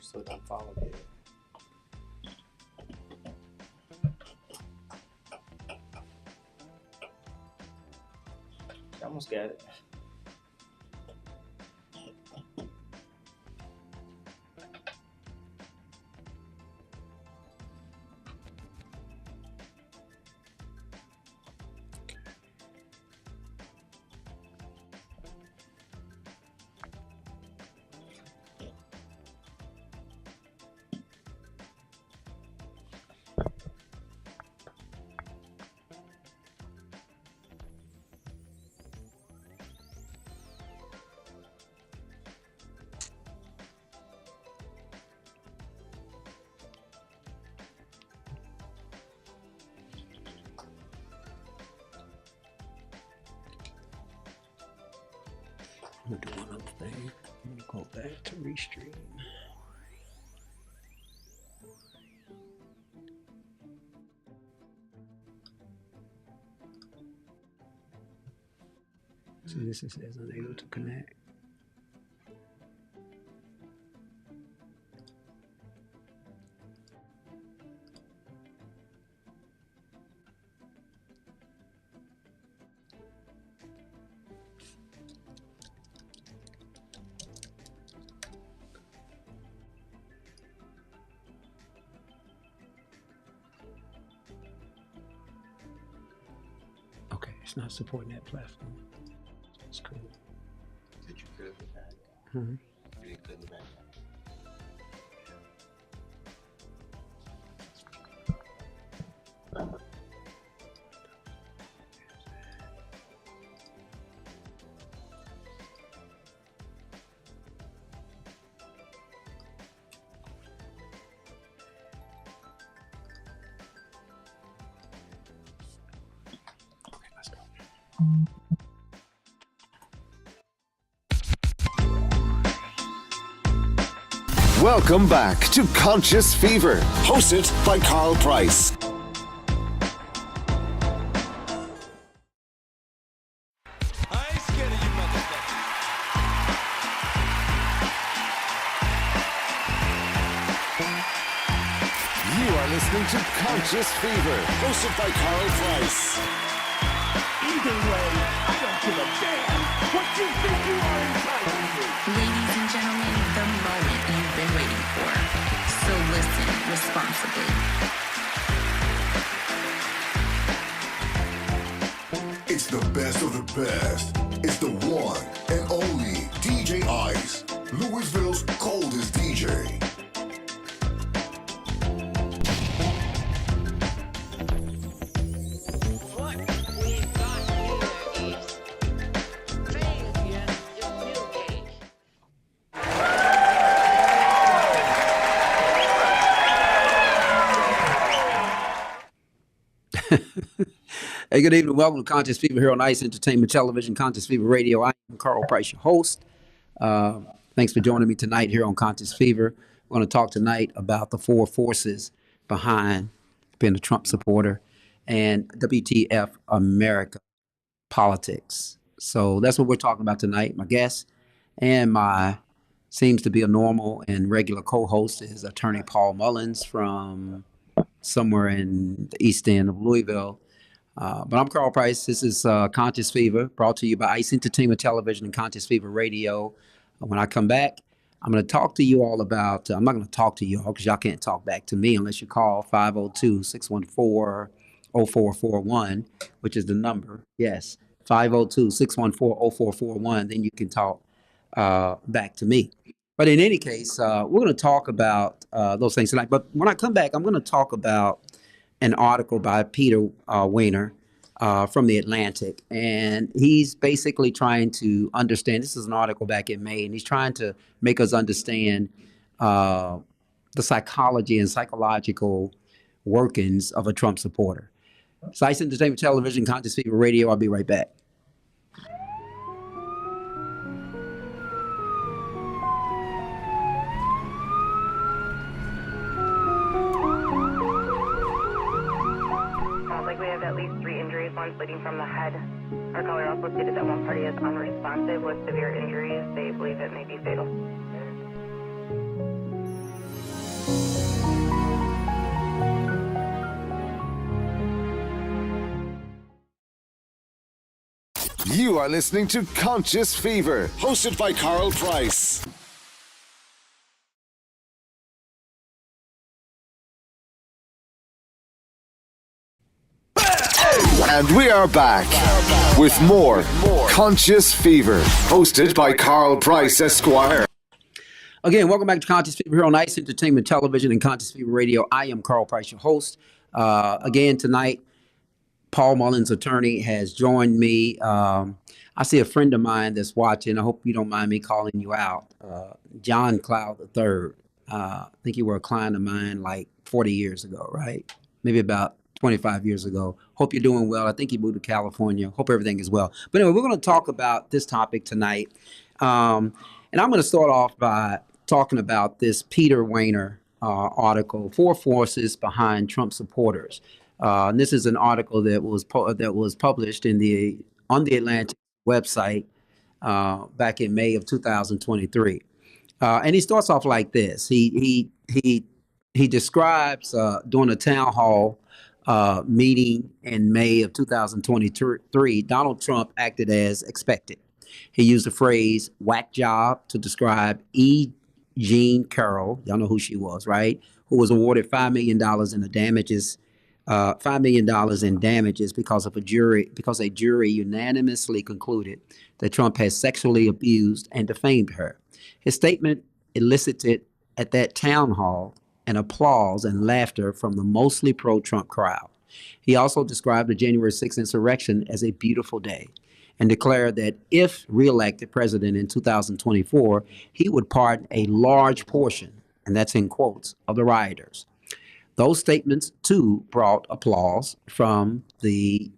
so it don't follow you. I almost got it. I'm gonna do one other thing. I'm gonna go back to restream. So this is says unable to connect. Okay, it's not supporting that platform. That's cool. Did you clear the back? Mm-hmm. You didn't clear the back. Okay, let's go. Welcome back to Conscious Fever, hosted by Carl Price. I ain't scared of you motherfuckers. You are listening to Conscious Fever, hosted by Carl Price. Either way, I don't give a damn what you think you are entitled to. Ladies and gentlemen, the moment you've been waiting for. So listen responsibly. It's the best of the best. It's the one and only DJ Ice, Louisville's coldest DJ. What we've got here is failure to communicate. Hey, good evening. Welcome to Conscious Fever here on Ice Entertainment Television, Conscious Fever Radio. I am Carl Price, your host. Thanks for joining me tonight here on Conscious Fever. We're going to talk tonight about the four forces behind being a Trump supporter and WTF America politics. So that's what we're talking about tonight. My guest and my seems to be a normal and regular co-host is attorney Paul Mullins from somewhere in the east end of Louisville. But I'm Carl Price. This is Conscious Fever, brought to you by Ice Entertainment Television and Conscious Fever Radio. When I come back, I'm going to talk to you all about, I'm not going to talk to you all because y'all can't talk back to me unless you call 502-614-0441, which is the number. Yes, 502-614-0441. Then you can talk back to me. But in any case, we're going to talk about those things tonight. But when I come back, I'm going to talk about an article by Peter Weiner from The Atlantic. And he's basically trying to understand, this is an article back in May, and he's trying to make us understand the psychology and psychological workings of a Trump supporter. It's Ice Entertainment Television, Conscious Fever Radio. I'll be right back. Sounds like we have at least 3 injuries, one bleeding from the head. Our caller also stated that one party is unresponsive with severe injuries. They believe it may be fatal. You are listening to Conscious Fever, hosted by Carl Price. And we are back with more Conscious Fever, hosted by Carl Price, Esquire. Again, welcome back to Conscious Fever here on Ice Entertainment Television and Conscious Fever Radio. I am Carl Price, your host. Again, tonight, Paul Mullins' attorney has joined me. I see a friend of mine that's watching. I hope you don't mind me calling you out. John Cloud III. I think you were a client of mine like 40 years ago, right? Maybe about 25 years ago. Hope you're doing well. I think you moved to California. Hope everything is well. But anyway, we're going to talk about this topic tonight. And I'm going to start off by talking about this Peter Wehner article, Four Forces Behind Trump Supporters. And this is an article that was published on the Atlantic website back in May of 2023. And he starts off like this. He describes during a town hall meeting in May of 2023, Donald Trump acted as expected. He used the phrase whack job to describe E. Jean Carroll, y'all know who she was, right? Who was awarded $5 million in the damages, $5 million in damages because a jury unanimously concluded that Trump had sexually abused and defamed her. His statement elicited at that town hall an applause and laughter from the mostly pro-Trump crowd. He also described the January 6th insurrection as a beautiful day and declared that if reelected president in 2024, he would pardon a large portion, and that's in quotes, of the rioters. Those statements, too, brought applause from the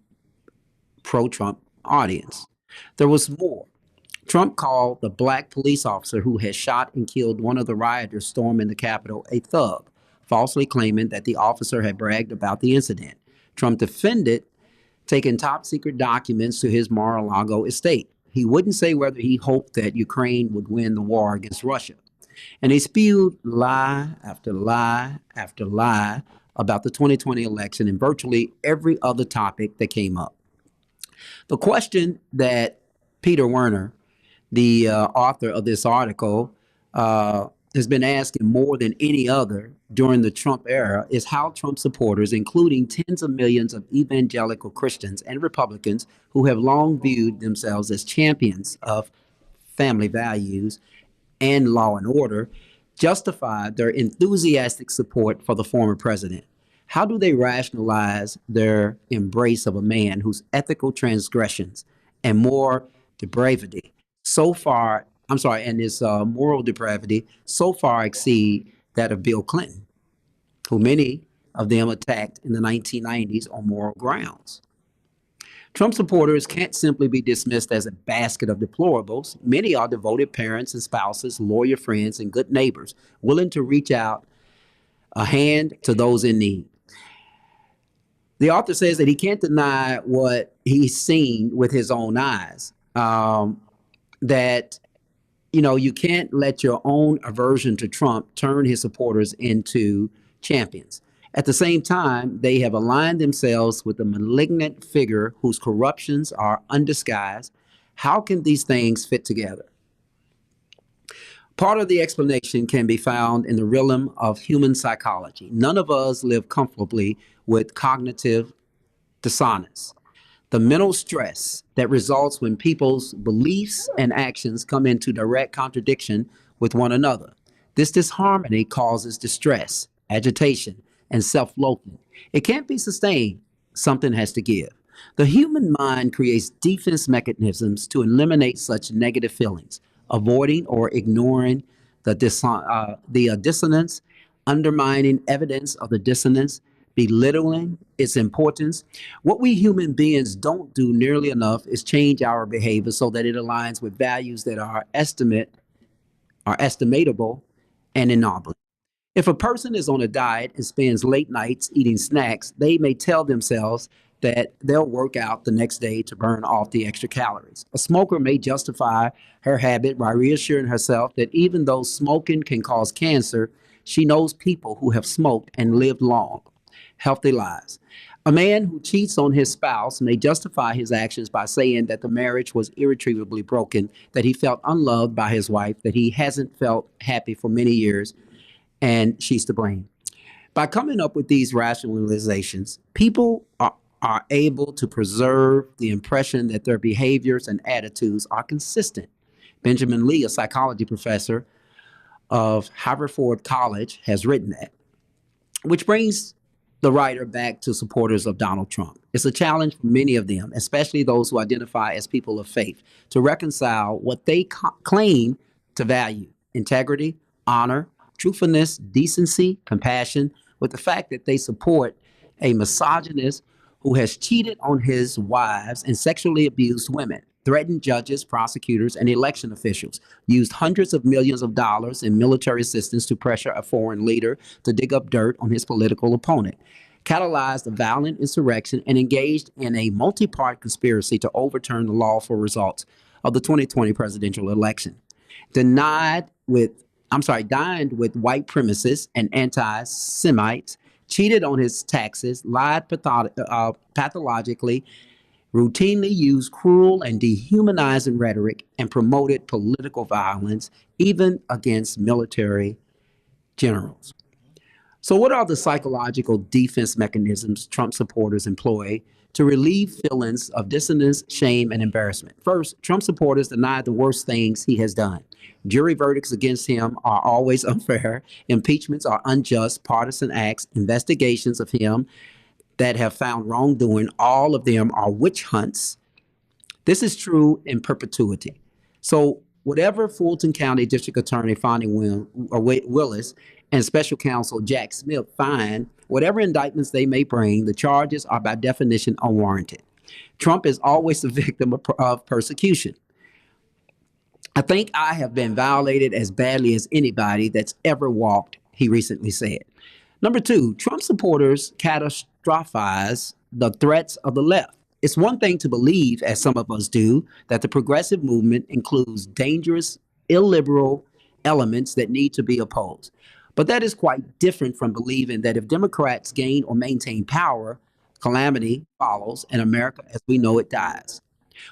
pro-Trump audience. There was more. Trump called the black police officer who had shot and killed one of the rioters storming the Capitol a thug, falsely claiming that the officer had bragged about the incident. Trump defended taking top secret documents to his Mar-a-Lago estate. He wouldn't say whether he hoped that Ukraine would win the war against Russia. And he spewed lie after lie after lie about the 2020 election and virtually every other topic that came up. The question that Peter Wehner, the author of this article, has been asking more than any other during the Trump era is how Trump supporters, including tens of millions of evangelical Christians and Republicans who have long viewed themselves as champions of family values and law and order, justified their enthusiastic support for the former president. How do they rationalize their embrace of a man whose ethical transgressions and moral depravity and his moral depravity so far exceed that of Bill Clinton, who many of them attacked in the 1990s on moral grounds? Trump supporters can't simply be dismissed as a basket of deplorables. Many are devoted parents and spouses, lawyer friends, and good neighbors, willing to reach out a hand to those in need. The author says that he can't deny what he's seen with his own eyes, that you can't let your own aversion to Trump turn his supporters into champions. At the same time, they have aligned themselves with a malignant figure whose corruptions are undisguised. How can these things fit together? Part of the explanation can be found in the realm of human psychology. None of us live comfortably with cognitive dissonance, the mental stress that results when people's beliefs and actions come into direct contradiction with one another. This disharmony causes distress, agitation, and self-loathing. It can't be sustained. Something has to give. The human mind creates defense mechanisms to eliminate such negative feelings, avoiding or ignoring the dissonance, undermining evidence of the dissonance, belittling its importance. What we human beings don't do nearly enough is change our behavior so that it aligns with values that are estimatable and ennoblable. If a person is on a diet and spends late nights eating snacks, they may tell themselves that they'll work out the next day to burn off the extra calories. A smoker may justify her habit by reassuring herself that even though smoking can cause cancer, she knows people who have smoked and lived long, healthy lives. A man who cheats on his spouse may justify his actions by saying that the marriage was irretrievably broken, that he felt unloved by his wife, that he hasn't felt happy for many years, and she's to blame. By coming up with these rationalizations, people are able to preserve the impression that their behaviors and attitudes are consistent. Benjamin Lee, a psychology professor of Haverford College, has written that, which brings the writer back to supporters of Donald Trump. It's a challenge for many of them, especially those who identify as people of faith, to reconcile what they claim to value: integrity, honor, truthfulness, decency, compassion, with the fact that they support a misogynist who has cheated on his wives and sexually abused women, threatened judges, prosecutors, and election officials, used hundreds of millions of dollars in military assistance to pressure a foreign leader to dig up dirt on his political opponent, catalyzed a violent insurrection, and engaged in a multi-part conspiracy to overturn the lawful results of the 2020 presidential election. Dined with white supremacists and anti-Semites, cheated on his taxes, lied pathologically, routinely used cruel and dehumanizing rhetoric, and promoted political violence, even against military generals. So, what are the psychological defense mechanisms Trump supporters employ to relieve feelings of dissonance, shame, and embarrassment? First, Trump supporters deny the worst things he has done. Jury verdicts against him are always unfair. Impeachments are unjust, partisan acts. Investigations of him that have found wrongdoing, all of them are witch hunts. This is true in perpetuity. So whatever Fulton County District Attorney Fonnie Willis and Special Counsel Jack Smith find, whatever indictments they may bring, the charges are by definition unwarranted. Trump is always the victim of persecution. I think I have been violated as badly as anybody that's ever walked, he recently said. Number two, Trump supporters catastrophize the threats of the left. It's one thing to believe, as some of us do, that the progressive movement includes dangerous, illiberal elements that need to be opposed. But that is quite different from believing that if Democrats gain or maintain power, calamity follows and America as we know it dies.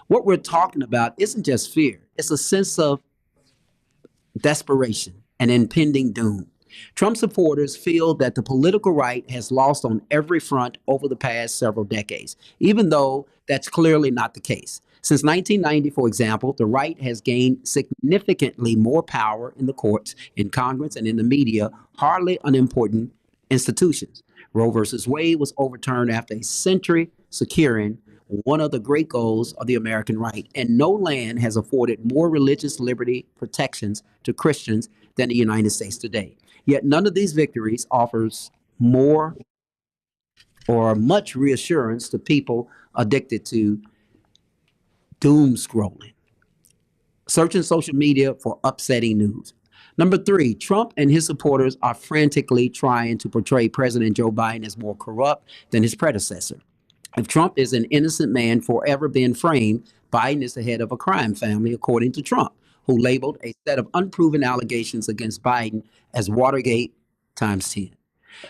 What we're talking about isn't just fear, it's a sense of desperation and impending doom. Trump supporters feel that the political right has lost on every front over the past several decades, even though that's clearly not the case. Since 1990, for example, the right has gained significantly more power in the courts, in Congress, and in the media, hardly unimportant institutions. Roe versus Wade was overturned after a century, securing one of the great goals of the American right. And no land has afforded more religious liberty protections to Christians than the United States today. Yet none of these victories offers more or much reassurance to people addicted to doom scrolling, searching social media for upsetting news. Number three, Trump and his supporters are frantically trying to portray President Joe Biden as more corrupt than his predecessor. If Trump is an innocent man forever being framed, Biden is the head of a crime family, according to Trump, who labeled a set of unproven allegations against Biden as Watergate times 10.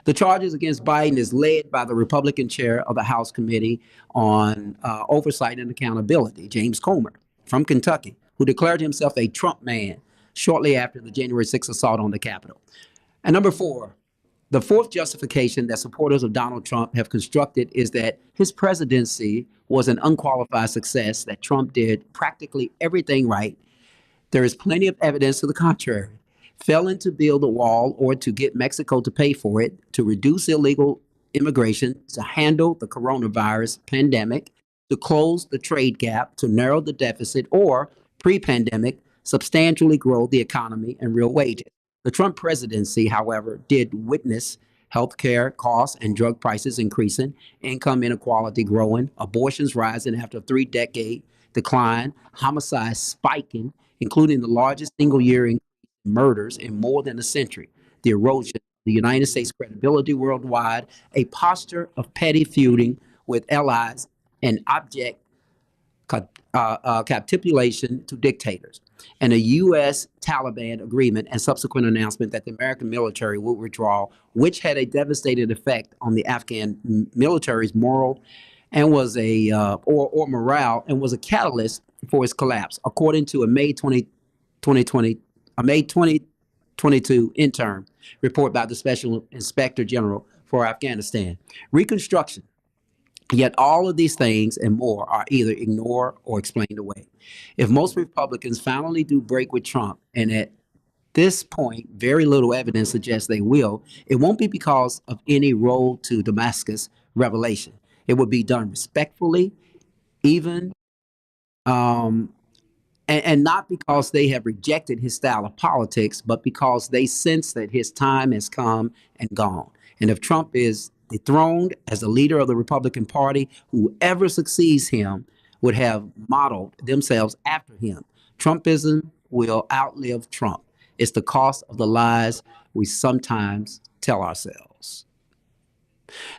The charges against Biden is led by the Republican chair of the House Committee on Oversight and Accountability, James Comer, from Kentucky, who declared himself a Trump man shortly after the January 6th assault on the Capitol. And number four, the fourth justification that supporters of Donald Trump have constructed is that his presidency was an unqualified success, that Trump did practically everything right. There is plenty of evidence to the contrary. Failing to build a wall or to get Mexico to pay for it, to reduce illegal immigration, to handle the coronavirus pandemic, to close the trade gap, to narrow the deficit, or pre-pandemic, substantially grow the economy and real wages. The Trump presidency, however, did witness healthcare costs and drug prices increasing, income inequality growing, abortions rising after a 3-decade decline, homicides spiking, including the largest single year increase in murders in more than a century, the erosion of the United States' credibility worldwide, a posture of petty feuding with allies, and abject capitulation to dictators. and a U.S. Taliban agreement and subsequent announcement that the American military would withdraw, which had a devastating effect on the Afghan military's moral and was or morale and was a catalyst for its collapse, according to a May 2022 interim report by the Special Inspector General for Afghanistan. Reconstruction. Yet all of these things and more are either ignored or explained away. If most Republicans finally do break with Trump, and at this point, very little evidence suggests they will, it won't be because of any road to Damascus revelation. It will be done respectfully, even, and not because they have rejected his style of politics, but because they sense that his time has come and gone. And if Trump is dethroned as the leader of the Republican Party, whoever succeeds him would have modeled themselves after him. Trumpism will outlive Trump. It's the cost of the lies we sometimes tell ourselves.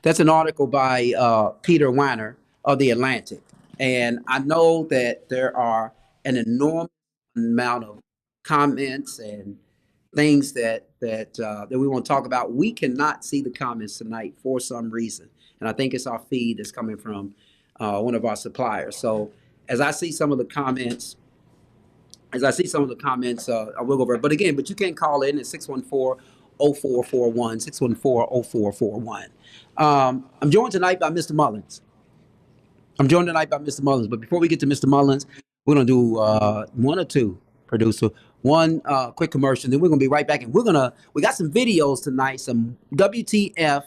That's an article by Peter Weiner of The Atlantic. And I know that there are an enormous amount of comments and things that we want to talk about. We cannot see the comments tonight for some reason, and I think it's our feed that's coming from one of our suppliers. So as I see some of the comments, I will go over it. But again, you can call in at 614-0441, 614-0441. I'm joined tonight by Mr. Mullins. But before we get to Mr. Mullins, we're going to do one or two, producer, one quick commercial, then we're going to be right back. And we got some videos tonight, some WTF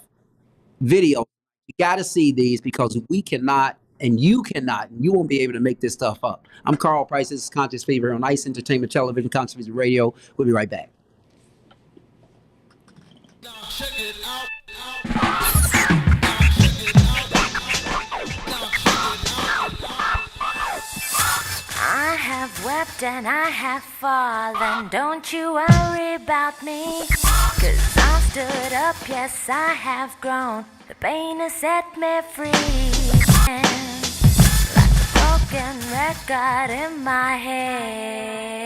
videos. You got to see these because we cannot, and you cannot, and you won't be able to make this stuff up. I'm Carl Price. This is Conscious Fever on ICE Entertainment Television, Conscious Fever Radio. We'll be right back. Now check it out. I have wept and I have fallen, don't you worry about me, 'cause I stood up, yes I have grown, the pain has set me free, and like a broken record in my head.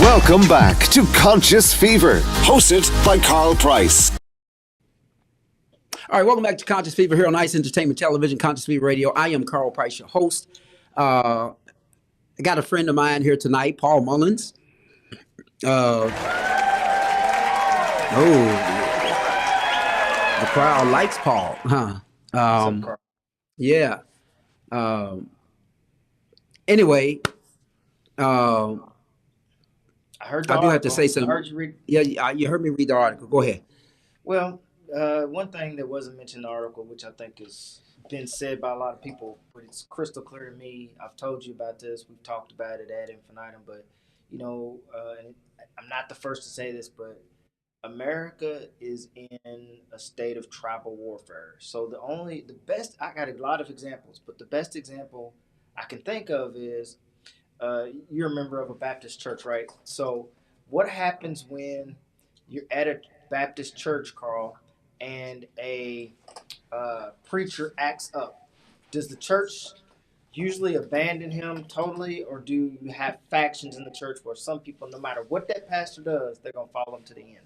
Welcome back to Conscious Fever, hosted by Carl Price. All right, welcome back to Conscious Fever here on ICE Entertainment Television, Conscious Fever Radio. I am Carl Price, your host. I got a friend of mine here tonight, Paul Mullins. The crowd likes Paul, huh? Yeah. Anyway, I heard the I do have to article. say something. I heard you read. Yeah, you heard me read the article. Go ahead. Well, one thing that wasn't mentioned in the article, which I think has been said by a lot of people, but it's crystal clear to me. I've told you about this. We've talked about it ad infinitum, but and I'm not the first to say this, but America is in a state of tribal warfare. So the best, I got a lot of examples, but the best example I can think of is you're a member of a Baptist church, right? So what happens when you're at a Baptist church, Carl, and a preacher acts up? Does the church usually abandon him totally, or do you have factions in the church where some people, no matter what that pastor does, they're going to follow him to the end,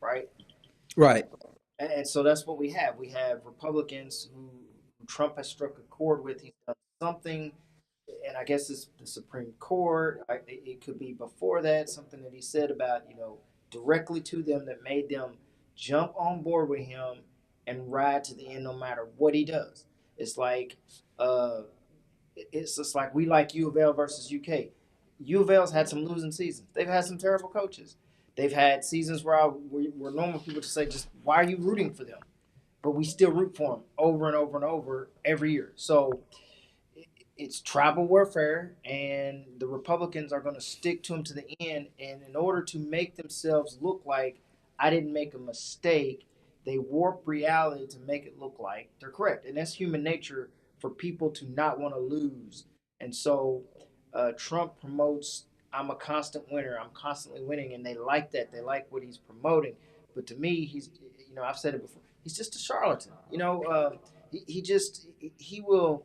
right? Right. And so that's what we have. We have Republicans who Trump has struck a chord with. He's done something, and I guess it's the Supreme Court. It could be before that, something that he said about, directly to them that made them jump on board with him and ride to the end no matter what he does. It's like it's just like we like U of L versus UK. U of L's had some losing seasons. They've had some terrible coaches. They've had seasons where normal people just say, just why are you rooting for them? But we still root for them over and over and over every year. So it's tribal warfare, and the Republicans are going to stick to them to the end. And in order to make themselves look like I didn't make a mistake, they warp reality to make it look like they're correct. And that's human nature for people to not want to lose. And so Trump promotes, I'm a constant winner, I'm constantly winning, and they like that. They like what he's promoting. But to me, he's, I've said it before, he's just a charlatan. He will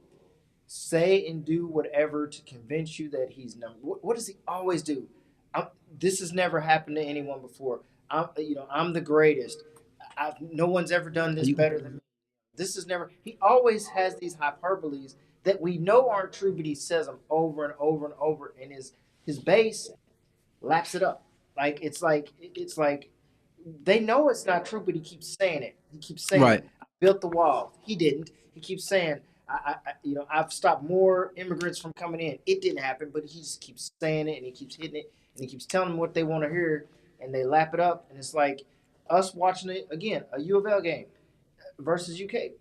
say and do whatever to convince you that he's number. What does he always do? This has never happened to anyone before. I'm the greatest. No one's ever done this better than me. This is never. He always has these hyperboles that we know aren't true, but he says them over and over and over, and his base laps it up. It's like they know it's not true, but he keeps saying it. He keeps saying, Right. "I built the wall." He didn't. He keeps saying, I've stopped more immigrants from coming in." It didn't happen, but he just keeps saying it, and he keeps hitting it, and he keeps telling them what they want to hear, and they lap it up, and it's like us watching it again, a U of L game versus UK.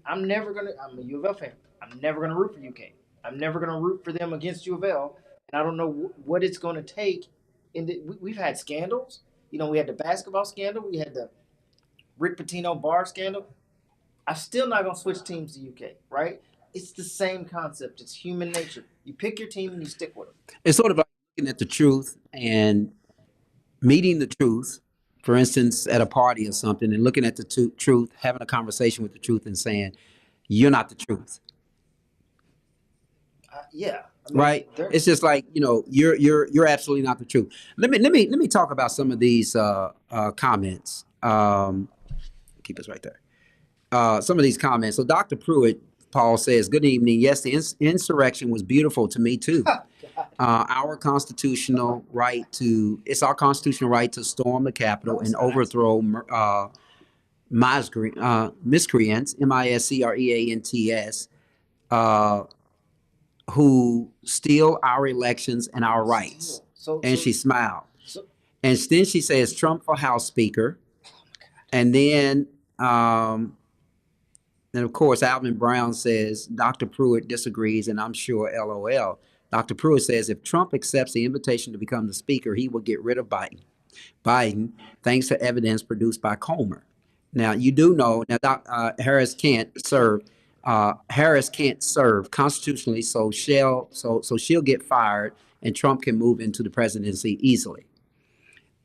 I'm a U of L fan. I'm never gonna root for UK. I'm never gonna root for them against U of L, and I don't know what it's gonna take. We've had scandals. We had the basketball scandal. We had the Rick Pitino bar scandal. I'm still not gonna switch teams to UK, right? It's the same concept. It's human nature. You pick your team and you stick with them. It's sort of like looking at the truth and meeting the truth, for instance, at a party or something, and looking at the truth, having a conversation with the truth and saying, "You're not the truth." Yeah. Right. It's just like, you're absolutely not the truth. Let me talk about some of these comments. Keep us right there. Some of these comments. So Dr. Pruitt, Paul says, "Good evening. Yes, the insurrection was beautiful to me too. Our constitutional right it's our constitutional right to storm the Capitol and overthrow miscreants, miscreants, who steal our elections and our rights." And she smiled. And then she says, "Trump for House Speaker." And then, of course, Alvin Brown says, "Dr. Pruitt disagrees, and I'm sure LOL." Dr. Pruitt says, "If Trump accepts the invitation to become the speaker, he will get rid of Biden, thanks to evidence produced by Comer." Now, you do know, Harris can't serve. Harris can't serve constitutionally, so she'll get fired, and Trump can move into the presidency easily.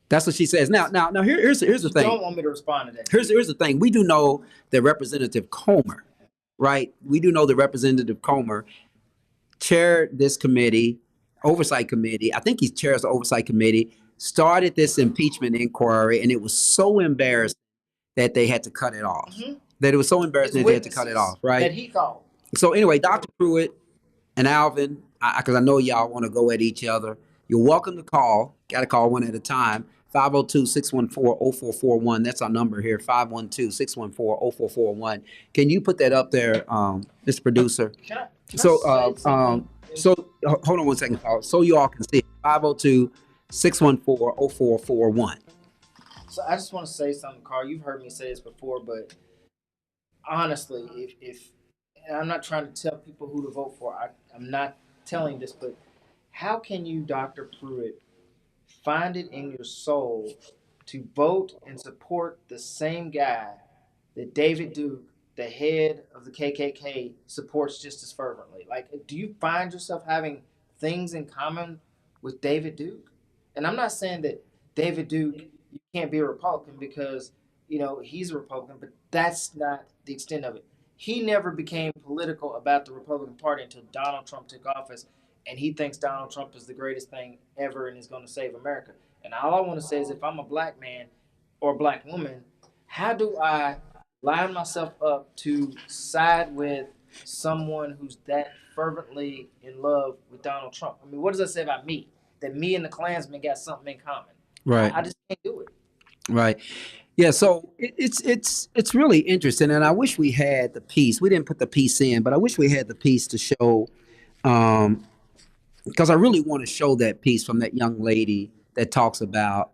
That's what she says. Now, here's the thing. Don't want me to respond to that. Here's the thing. We do know that Representative Comer, right? We do know that Representative Comer chaired this oversight committee. I think he chairs the oversight committee. Started this impeachment inquiry, and it was so embarrassing that they had to cut it off. Mm-hmm. That it was so embarrassing that they had to cut it off, right? That he called. So anyway, Dr. Pruitt and Alvin, because I know y'all want to go at each other, you're welcome to call. Got to call one at a time. 502-614-0441. That's our number here, 512-614-0441. Can you put that up there, Mr. Producer? Can So, I say something? hold on one second, Paul, so you all can see it. 502-614-0441. So I just want to say something, Carl. You've heard me say this before, but honestly, if and I'm not trying to tell people who to vote for. I'm not telling this, but how can you, Dr. Pruitt, find it in your soul to vote and support the same guy that David Duke, the head of the KKK, supports just as fervently? Like, do you find yourself having things in common with David Duke? And I'm not saying that David Duke, you can't be a Republican because, he's a Republican, but that's not the extent of it. He never became political about the Republican Party until Donald Trump took office, and he thinks Donald Trump is the greatest thing ever and is going to save America. And all I want to say is, if I'm a black man or black woman, how do I line myself up to side with someone who's that fervently in love with Donald Trump? I mean, what does that say about me? That me and the Klansmen got something in common. Right. I just can't do it. Right. Yeah. So it's really interesting, and I wish we had the piece. We didn't put the piece in, but I wish we had the piece to show, because I really want to show that piece from that young lady that talks about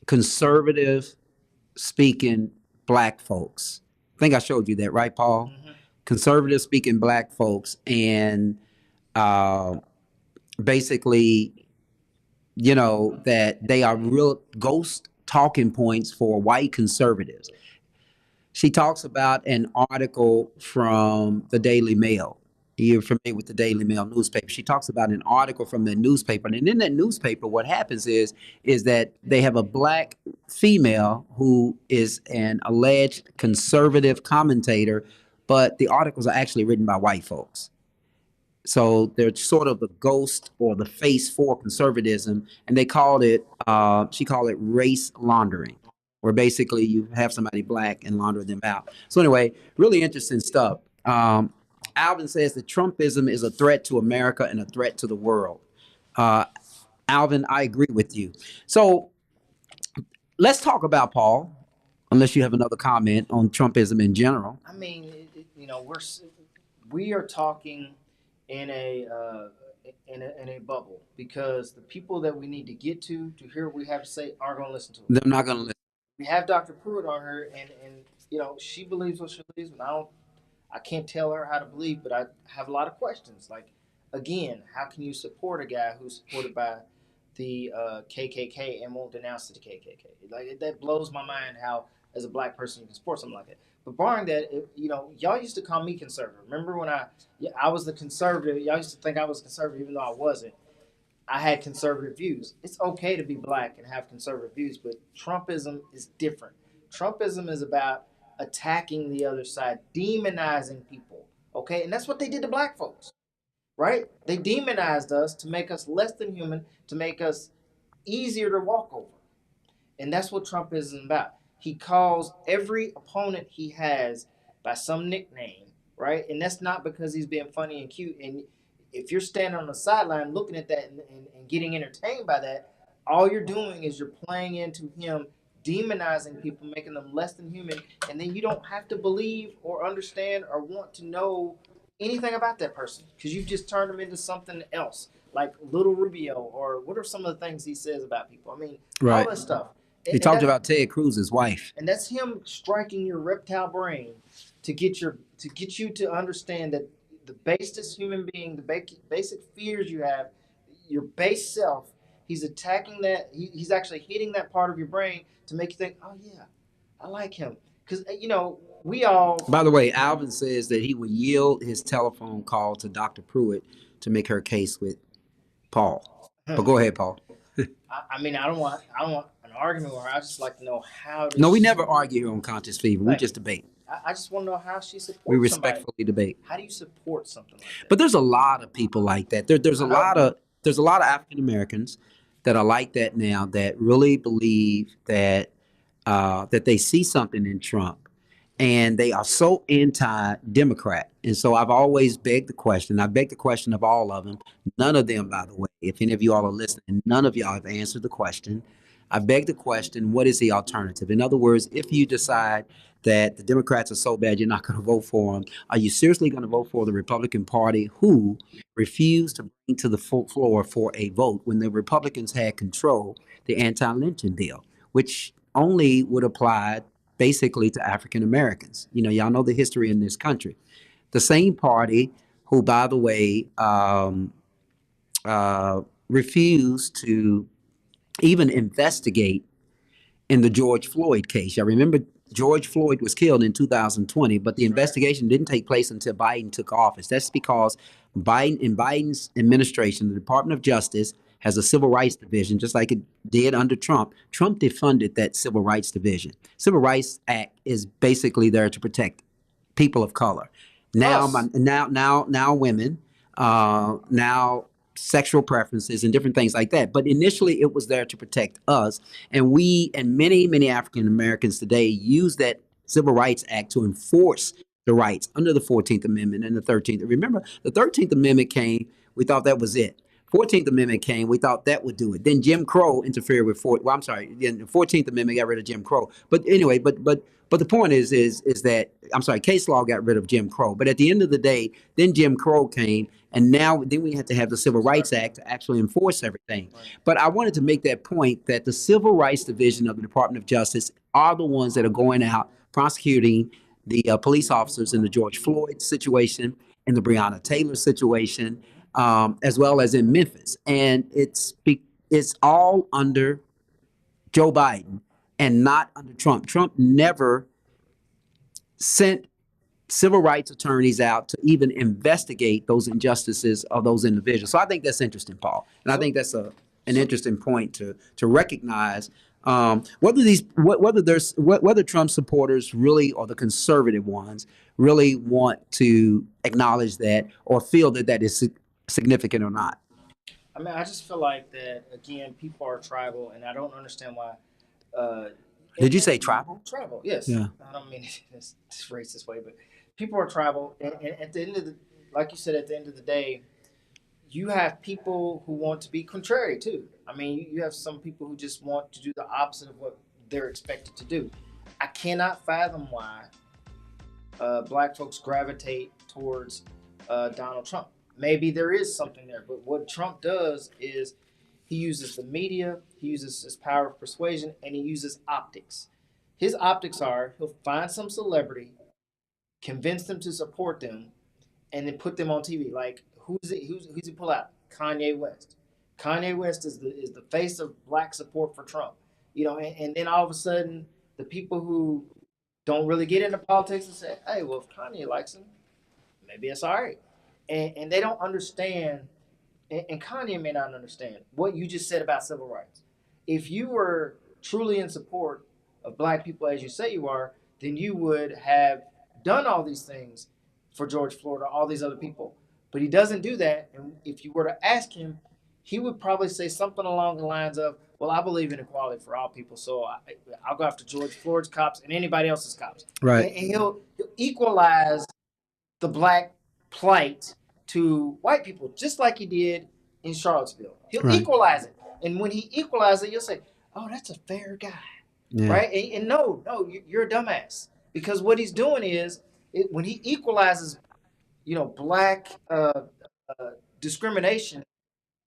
conservative speaking black folks. I think I showed you that, right, Paul? Mm-hmm. Conservative speaking black folks, and basically, that they are real ghost talking points for white conservatives. She talks about an article from the Daily Mail. You're familiar with the Daily Mail newspaper. She talks about an article from the newspaper. And in that newspaper, what happens is that they have a black female who is an alleged conservative commentator, but the articles are actually written by white folks. So they're sort of the ghost or the face for conservatism, and they called it, she called it race laundering, where basically you have somebody black and launder them out. So anyway, really interesting stuff. Alvin says that Trumpism is a threat to America and a threat to the world. Alvin, I agree with you. So let's talk about Paul, unless you have another comment on Trumpism in general. I mean, we are talking in a bubble, because the people that we need to get to hear what we have to say aren't going to listen to it. They're not going to listen. We have Dr. Pruitt on her, and she believes what she believes, but I can't tell her how to believe, but I have a lot of questions. Like, again, how can you support a guy who's supported by the KKK and won't denounce the KKK? Like, that blows my mind how, as a black person, you can support something like that. But barring that, y'all used to call me conservative. Remember when I was the conservative? Y'all used to think I was conservative, even though I wasn't. I had conservative views. It's okay to be black and have conservative views, but Trumpism is different. Trumpism is about attacking the other side, demonizing people, okay? And that's what they did to black folks, right? They demonized us to make us less than human, to make us easier to walk over. And that's what Trumpism is about. He calls every opponent he has by some nickname, right? And that's not because he's being funny and cute. And if you're standing on the sideline looking at that and getting entertained by that, all you're doing is you're playing into him demonizing people, making them less than human, and then you don't have to believe or understand or want to know anything about that person, because you've just turned them into something else, like Little Rubio, or what are some of the things he says about people? I mean, right. All that stuff. He talked about Ted Cruz's wife, and that's him striking your reptile brain to get you to understand that the basest human being, the basic fears you have, your base self, he's attacking that. He's actually hitting that part of your brain to make you think, oh yeah, I like him. Because, we all... By the way, Alvin says that he would yield his telephone call to Dr. Pruitt to make her case with Paul. But go ahead, Paul. I mean, I don't want an argument where I just like to know how... No, we never argue here on Conscious Fever. We just debate. I just want to know how she supports We respectfully somebody. debate. How do you support something like that? But there's a lot of people like that. There's a lot of African Americans that are like that now, that really believe that that they see something in Trump, and they are so anti-Democrat. And so I've always begged the question. I beg the question of all of them. None of them, by the way, if any of you all are listening, none of y'all have answered the question. I beg the question, what is the alternative? In other words, if you decide that the Democrats are so bad you're not going to vote for them, are you seriously going to vote for the Republican Party, who refused to bring to the floor for a vote when the Republicans had control the anti-lynching bill, which only would apply basically to African Americans? Y'all know the history in this country. The same party who, by the way, refused to even investigate in the George Floyd case. Y'all remember George Floyd was killed in 2020, but the investigation didn't take place until Biden took office. That's because in Biden's administration, the Department of Justice has a civil rights division, just like it did under Trump. Trump defunded that civil rights division. Civil Rights Act is basically there to protect people of color. Now women, now sexual preferences and different things like that. But initially it was there to protect us. And we and many African Americans today use that Civil Rights Act to enforce the rights under the 14th Amendment and the 13th. Remember, the 13th Amendment came, we thought that was it. 14th Amendment came, we thought that would do it. Then Jim Crow interfered with the 14th Amendment got rid of Jim Crow. But anyway, but the point is that, case law got rid of Jim Crow. But at the end of the day, then Jim Crow came, and then we had to have the Civil Rights Act to actually enforce everything. But I wanted to make that point that the Civil Rights Division of the Department of Justice are the ones that are going out prosecuting the police officers in the George Floyd situation, in the Breonna Taylor situation, as well as in Memphis. And it's all under Joe Biden and not under Trump. Trump never sent civil rights attorneys out to even investigate those injustices of those individuals. So I think that's interesting, Paul. And I think that's an interesting point to recognize Whether Trump supporters really, or the conservative ones really want to acknowledge that or feel that that is significant or not. I mean, I just feel like that again. People are tribal, and I don't understand why. Did you say tribal? Tribal, yes. Yeah. I don't mean it's racist way, but people are tribal, and at the end of the, like you said, at the end of the day, you have people who want to be contrary too. I mean, you have some people who just want to do the opposite of what they're expected to do. I cannot fathom why black folks gravitate towards Donald Trump. Maybe there is something there, but what Trump does is he uses the media, he uses his power of persuasion, and he uses optics. His optics are he'll find some celebrity, convince them to support them, and then put them on TV. Like who's he pull out? Kanye West. Kanye West is the face of black support for Trump. You know, and then all of a sudden the people who don't really get into politics and say, hey, well, if Kanye likes him, maybe it's all right. And they don't understand, and Kanye may not understand what you just said about civil rights. If you were truly in support of black people as you say you are, then you would have done all these things for George Floyd or all these other people. But he doesn't do that. And if you were to ask him, he would probably say something along the lines of, well, I believe in equality for all people, so I'll go after George Floyd's cops and anybody else's cops. Right. And he'll equalize the black plight to white people, just like he did in Charlottesville. He'll equalize it. And when he equalizes it, you'll say, oh, that's a fair guy. Yeah. Right? And no, you're a dumbass. Because what he's doing is, when he equalizes, black discrimination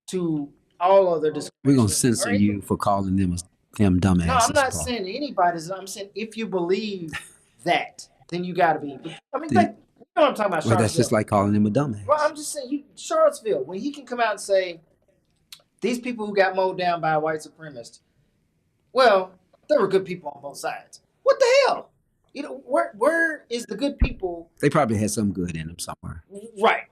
to all other discrimination. We're going to censor you for calling them dumbasses. No, I'm not Paul. saying anybody's. I'm saying if you believe that, then you got to be. I mean, like, you know what I'm talking about, Well, that's just like calling him a dumbass. Well, I'm just saying, Charlottesville, when he can come out and say, these people who got mowed down by a white supremacist, well, there were good people on both sides. What the hell? Where is the good people? They probably had some good in them somewhere. Right.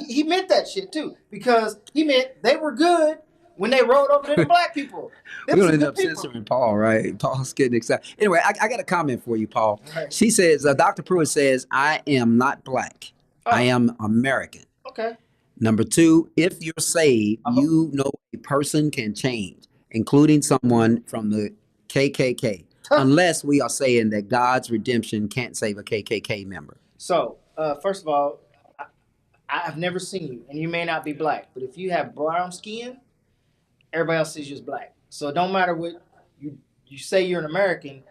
He meant that shit too, because he meant they were good when they rode over to the black people. We're going to end up censoring Paul, right? Paul's getting excited. Anyway, I got a comment for you, Paul. Right. She says, Dr. Pruitt says, I am not black. I am American. Okay. Number two, if you're saved, you know a person can change, including someone from the KKK, unless we are saying that God's redemption can't save a KKK member. So, first of all, I've never seen you, and you may not be black, but if you have brown skin, everybody else sees you as black. So it don't matter what you say you're an American,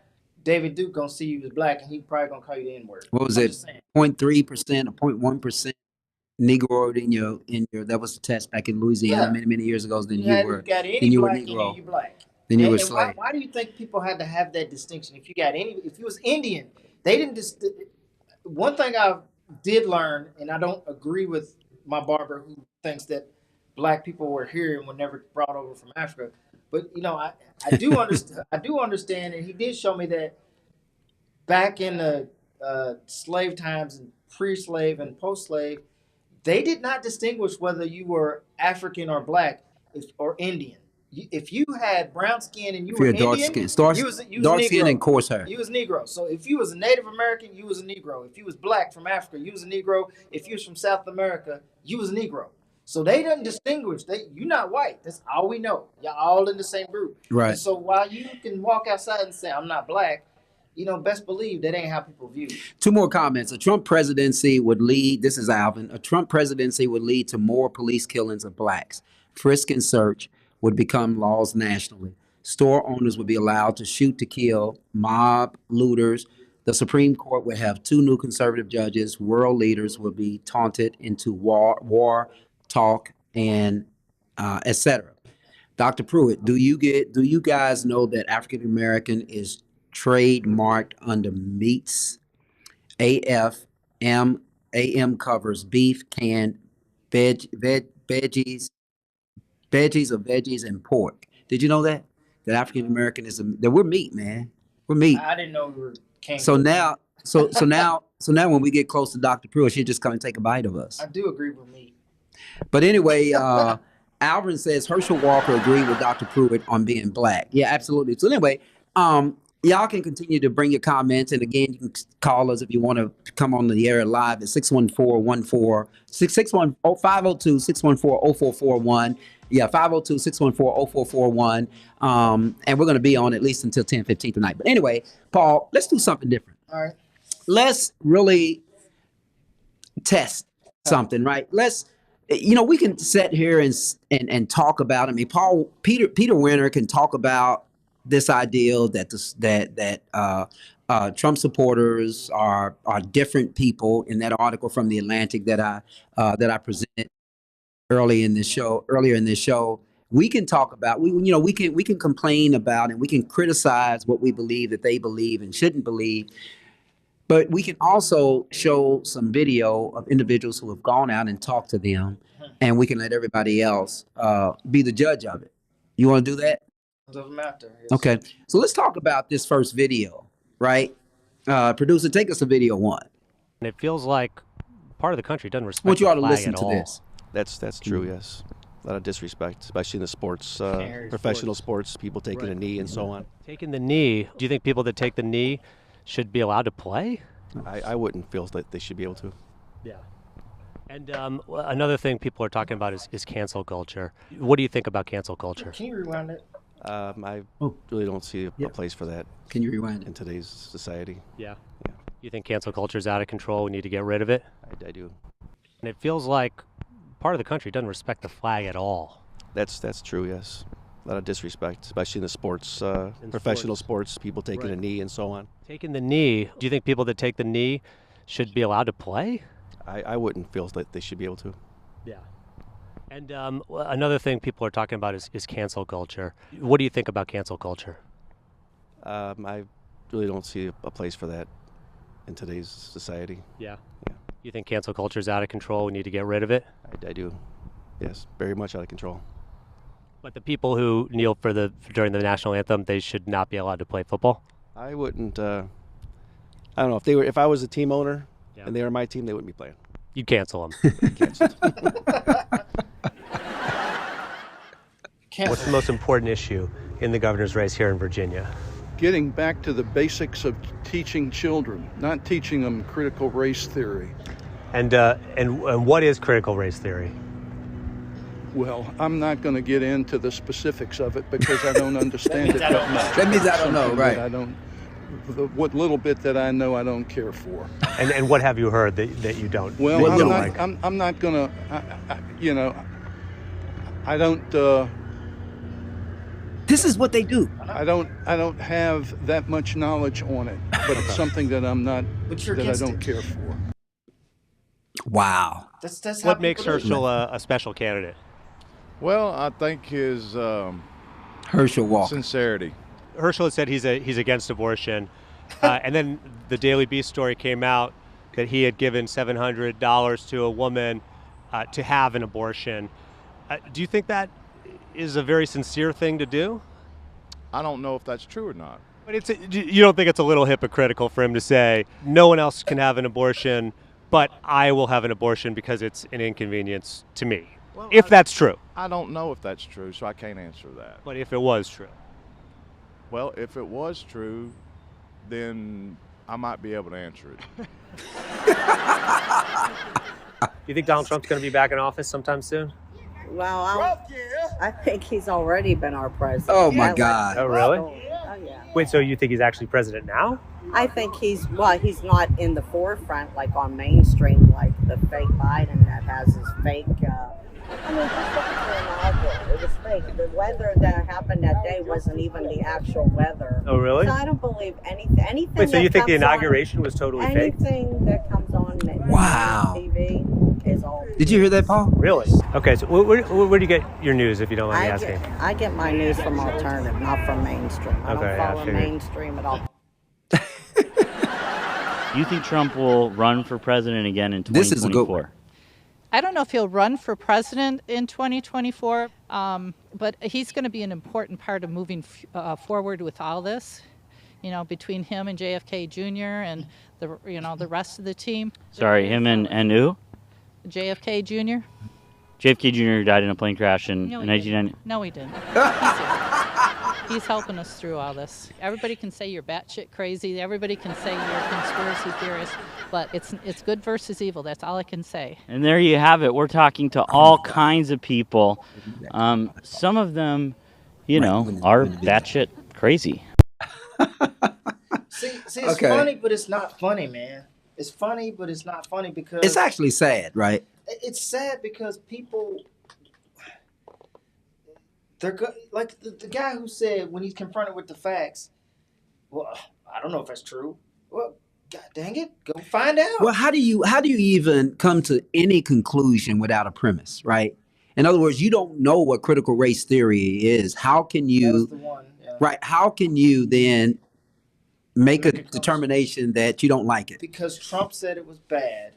David Duke gonna see you as black, and he probably gonna call you the N-word. What was it? 0.3% or 0.1% Negro in your that was the test back in Louisiana many years ago. Then you were Negro. You black. Then you were and slave. Why do you think people had to have that distinction? If you was Indian, they didn't one thing I did learn, and I don't agree with my barber who thinks that black people were here and were never brought over from Africa. But I do understand. I do understand, and he did show me that back in the slave times and pre-slave and post-slave, they did not distinguish whether you were African or black or Indian. If you had brown skin and you were Indian, dark skin and coarse hair. You was Negro. So if you was a Native American, you was a Negro. If you was black from Africa, you was a Negro. If you was from South America, you was a Negro. So they didn't distinguish. You're not white. That's all we know. Y'all all in the same group. Right. And so while you can walk outside and say, I'm not black, best believe that ain't how people view you. Two more comments. A Trump presidency would lead, this is Alvin, a Trump presidency would lead to more police killings of blacks. Frisk and search would become laws nationally. Store owners would be allowed to shoot to kill mob looters. The Supreme Court would have 2 new conservative judges. World leaders would be taunted into war talk, and etc. Dr. Pruitt, do you guys know that African American is trademarked under meats? AM covers beef, canned veggies, and pork. Did you know that African American that we're meat, man? We're meat. I didn't know we were king. So now when we get close to Dr. Pruitt, she'll just come and take a bite of us. I do agree with me. But anyway, Alvin says Herschel Walker agreed with Dr. Pruitt on being black. Yeah, absolutely. So anyway, y'all can continue to bring your comments. And again, you can call us if you want to come on the air live at 502-614-0441. Yeah, 502-614-0441. And we're going to be on at least until 10:15 tonight. But anyway, Paul, let's do something different. All right. Let's really test something, right? Let's, we can sit here and talk about. I mean, Peter Winter can talk about this ideal that Trump supporters are different people. In that article from the Atlantic that I presented earlier in this show, we can talk about we can complain about and we can criticize what we believe that they believe and shouldn't believe. But we can also show some video of individuals who have gone out and talked to them, and we can let everybody else be the judge of it. You want to do that? Doesn't matter. Yes. Okay. So let's talk about this first video, right? Producer, take us to video one. And it feels like part of the country doesn't respect Want you the all to flag listen at to all. this. That's true, yes. A lot of disrespect, especially in the sports, Can't professional sports, people taking a knee and so on. Taking the knee, do you think people that take the knee should be allowed to play? I wouldn't feel that they should be able to. Yeah. And another thing people are talking about is cancel culture. What do you think about cancel culture? Can you rewind it? I really don't see a place for that. Can you rewind it? In today's society? Yeah. You think cancel culture is out of control? We need to get rid of it? I do. And it feels like part of the country doesn't respect the flag at all. That's true, yes. A lot of disrespect, especially in the sports, professional sports, people taking a knee and so on. Taking the knee, do you think people that take the knee should be allowed to play? I wouldn't feel that they should be able to. Yeah. And another thing people are talking about is cancel culture. What do you think about cancel culture? I really don't see a place for that in today's society. Yeah. You think cancel culture is out of control? We need to get rid of it? I do. Yes, very much out of control. But the people who kneel during the national anthem, they should not be allowed to play football? I wouldn't. I don't know if I was a team owner and they were my team, they wouldn't be playing. You'd cancel them. What's the most important issue in the governor's race here in Virginia? Getting back to the basics of teaching children, not teaching them critical race theory. And what is critical race theory? Well, I'm not going to get into the specifics of it because I don't understand it that much. That means I don't know, right? What little bit that I know, I don't care for. And what have you heard that you don't? Well, I'm not going to, I don't. This is what they do. I don't have that much knowledge on it, but it's something that I'm not, that I don't care for. Wow. That's what makes Herschel a special candidate? Well, I think his Herschel Walker sincerity. Herschel had said he's against abortion, and then the Daily Beast story came out that he had given $700 to a woman to have an abortion. Do you think that is a very sincere thing to do? I don't know if that's true or not. But you don't think it's a little hypocritical for him to say no one else can have an abortion, but I will have an abortion because it's an inconvenience to me? Well, if that's true. I don't know if that's true, so I can't answer that. But if it was true? Well, if it was true, then I might be able to answer it. You think Donald Trump's going to be back in office sometime soon? Well, I think he's already been our president. Oh, my God. Oh, really? Oh, yeah. Wait, so you think he's actually president now? I think he's not in the forefront, like on mainstream, like the fake Biden that has his fake, just look at the inaugural. It was fake. The weather that happened that day wasn't even the actual weather. Oh, really? So I don't believe anything. Wait, so you think the inauguration was totally fake? Anything that comes on TV is all. Did you hear that, Paul? Really? Okay, so where do you get your news, if you don't mind me asking? I get my news from alternative, not from mainstream. I don't follow mainstream at all. Do you think Trump will run for president again in 2024? This is a good one. I don't know if he'll run for president in 2024, but he's going to be an important part of moving forward with all this. You know, between him and JFK Jr. and the rest of the team. Sorry, him and who? JFK Jr. JFK Jr. died in a plane crash in No, he 1990. didn't. No, he didn't. He's helping us through all this. Everybody can say you're batshit crazy. Everybody can say you're a conspiracy theorist, but it's good versus evil. That's all I can say. And there you have it. We're talking to all kinds of people. Some of them, are batshit crazy. See, it's funny, but it's not funny, man. It's funny, but it's not funny because It's actually sad, right? it's sad because people like the guy who said when he's confronted with the facts, well, I don't know if that's true. Well, god dang it, go find out. Well, how do you even come to any conclusion without a premise, right? In other words, you don't know what critical race theory is. How can you, right? How can you then make a determination that you don't like it? Because Trump said it was bad,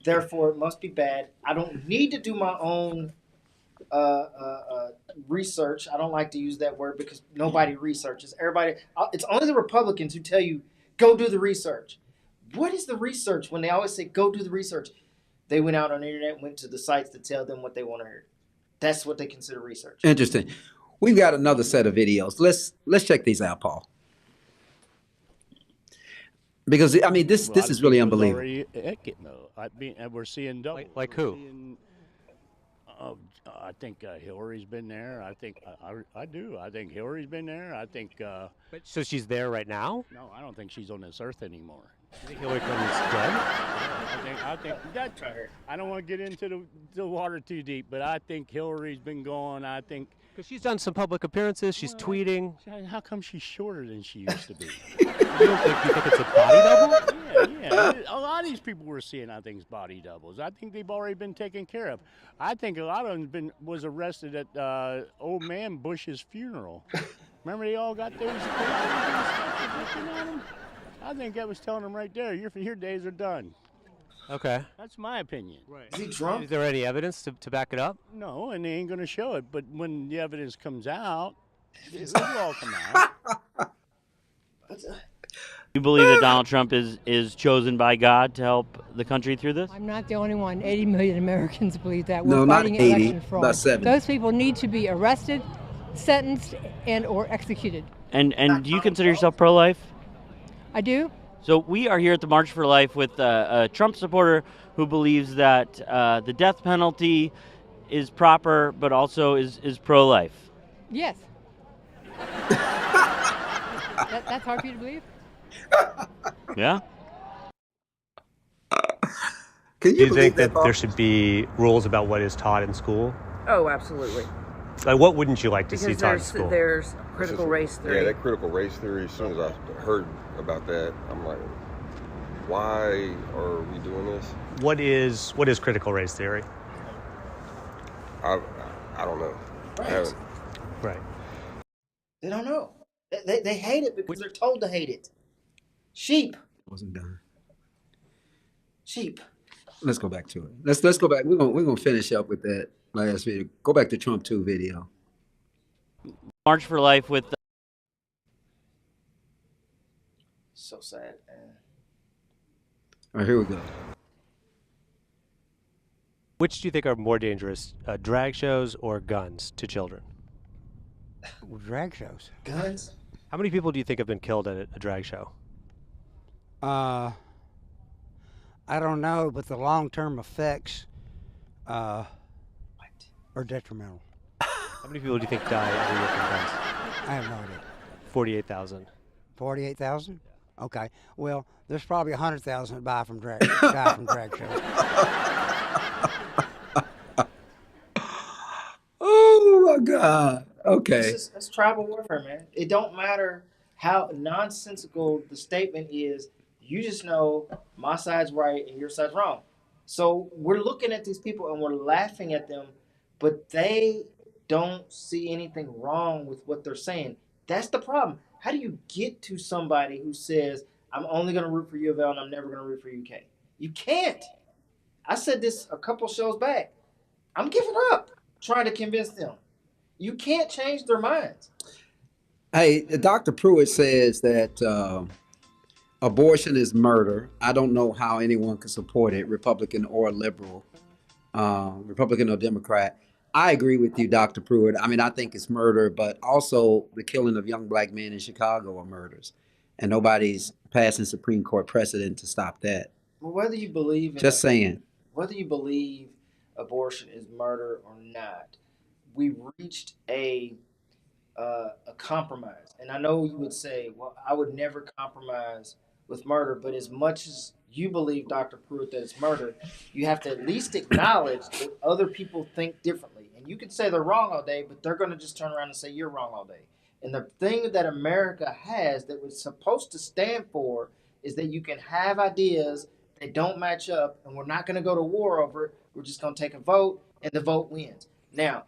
therefore it must be bad. I don't need to do my own research. I don't like to use that word because nobody researches. Everybody, it's only the Republicans who tell you go do the research. What is the research when they always say go do the research? They went out on the internet, went to the sites to tell them what they want to hear. That's what they consider research. Interesting. We've got another set of videos. Let's check these out, Paul. Because I mean, this is really unbelievable. We're seeing double. Like who? I think Hillary's been there. I think I do. I think Hillary's been there. I think. So she's there right now? No, I don't think she's on this earth anymore. You think Hillary Clinton's dead? I think that's. I don't want to get into the water too deep, but I think Hillary's been gone. I think. Because she's done some public appearances. She's tweeting. How come she's shorter than she used to be? You think it's a body double? Yeah. A lot of these people we're seeing, I think, is body doubles. I think they've already been taken care of. I think a lot of them was arrested at old man Bush's funeral. Remember they all got those papers and stuff on them? I think that was telling them right there, your days are done. Okay. That's my opinion. Right. Is he drunk? Is there any evidence to back it up? No, and they ain't going to show it. But when the evidence comes out, it'll all come out. You believe that Donald Trump is chosen by God to help the country through this? I'm not the only one. 80 million Americans believe that. No, We're not fighting 80, election fraud. about 70. Those people need to be arrested, sentenced, and or executed. And do you consider yourself pro-life? I do. So we are here at the March for Life with a Trump supporter who believes that the death penalty is proper, but also is pro-life. Yes. That's hard for you to believe? Yeah. Can Do you think that there should be rules about what is taught in school? Oh, absolutely. Like, what wouldn't you like to see Because taught in school? there's critical race theory. Yeah, that critical race theory, as soon as I heard about that, I'm like, why are we doing this? What is critical race theory? I don't know. Right. Right. They don't know. They hate it because they're told to hate it. Sheep. Wasn't done. Sheep. Let's go back to it. Let's go back. We're gonna finish up with that last video. Go back to Trump 2 video. March for Life with. So sad, man. All right, here we go. Which do you think are more dangerous, drag shows or guns to children? Drag shows. Guns? How many people do you think have been killed at a drag show? I don't know, but the long-term effects are detrimental. How many people do you think die every year from guns? I have no idea. 48,000. 48,000? Okay. Well, there's probably 100,000 that die from drag shows. Oh my God. Okay. That's tribal warfare, man. It don't matter how nonsensical the statement is. You just know my side's right and your side's wrong. So we're looking at these people and we're laughing at them, but they don't see anything wrong with what they're saying. That's the problem. How do you get to somebody who says, I'm only going to root for U of L and I'm never going to root for UK? You can't. I said this a couple shows back. I'm giving up trying to convince them. You can't change their minds. Hey, Dr. Pruitt says that abortion is murder. I don't know how anyone can support it, Republican or liberal. Republican or Democrat. I agree with you, Dr. Pruitt. I mean, I think it's murder, but also the killing of young black men in Chicago are murders. And nobody's passing Supreme Court precedent to stop that. Well, whether you believe in Just saying. whether you believe abortion is murder or not, we reached a compromise. And I know you would say, well, I would never compromise with murder, but as much as you believe, Dr. Pruitt, that it's murder, you have to at least acknowledge that other people think differently. And you can say they're wrong all day, but they're going to just turn around and say you're wrong all day. And the thing that America has that was supposed to stand for is that you can have ideas that don't match up, and we're not going to go to war over it. We're just going to take a vote, and the vote wins. Now,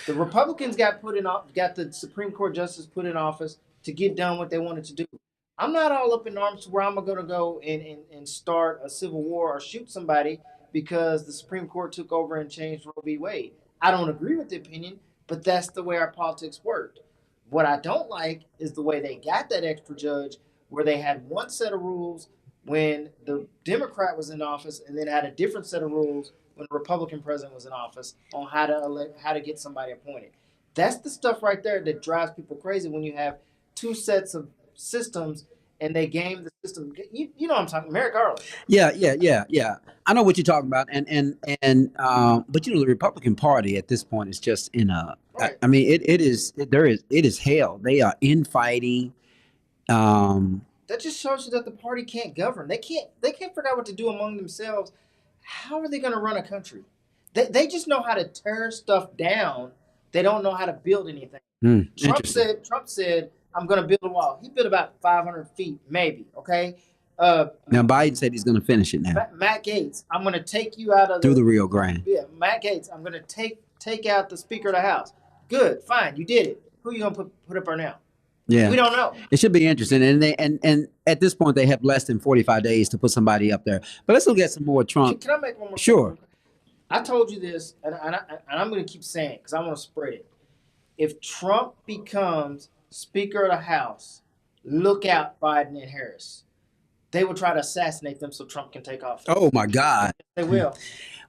the Republicans got the Supreme Court justice put in office to get done what they wanted to do. I'm not all up in arms where I'm going to go and start a civil war or shoot somebody because the Supreme Court took over and changed Roe v. Wade. I don't agree with the opinion, but that's the way our politics worked. What I don't like is the way they got that extra judge, where they had one set of rules when the Democrat was in office, and then had a different set of rules when the Republican president was in office on how to get somebody appointed. That's the stuff right there that drives people crazy when you have two sets of systems and they game the system. You know what I'm talking, Merrick Garland. Yeah. I know what you're talking about, but you know, the Republican Party at this point is just in a. Right. I mean, it is hell. They are infighting. That just shows you that the party can't govern. They can't figure out what to do among themselves. How are they going to run a country? They just know how to tear stuff down. They don't know how to build anything. Trump said, I'm going to build a wall. He built about 500 feet, maybe. Okay. Now Biden said he's going to finish it now Matt Gaetz, I'm going to take you out of through the Rio Grande. Yeah, Matt Gaetz, I'm going to take out the Speaker of the House. Good, fine, you did it. Who are you going to put up there now? Yeah, we don't know. It should be interesting, and at this point they have less than 45 days to put somebody up there. But let's look at some more Trump. Can I make one more? Sure. I told you this, and I'm going to keep saying it because I want to spread it. If Trump becomes Speaker of the House, look out, Biden and Harris. They will try to assassinate them so Trump can take office. Oh my God. They will.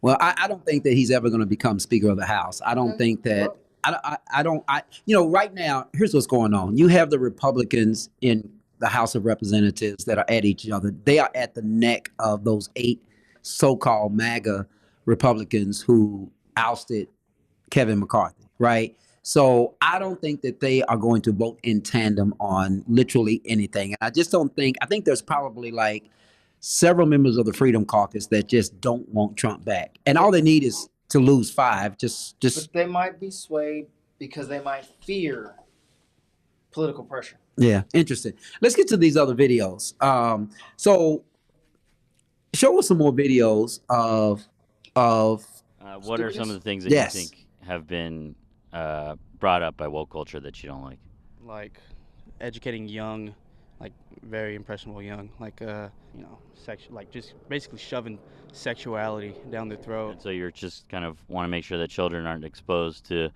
Well, I don't think that he's ever going to become Speaker of the House. I don't think that. Right now, here's what's going on. You have the Republicans in the House of Representatives that are at each other. They are at the neck of those 8 so-called MAGA Republicans who ousted Kevin McCarthy, right? So I don't think that they are going to vote in tandem on literally anything. And I just don't think, I think there's probably like several members of the Freedom Caucus that just don't want Trump back. And all they need is to lose 5. But they might be swayed because they might fear political pressure. Yeah, interesting. Let's get to these other videos. So show us some more videos of what are some of the things that you think have been brought up by woke culture that you don't like? Like educating young, like very impressionable young, like like just basically shoving sexuality down their throat. And so you're just kind of want to make sure that children aren't exposed to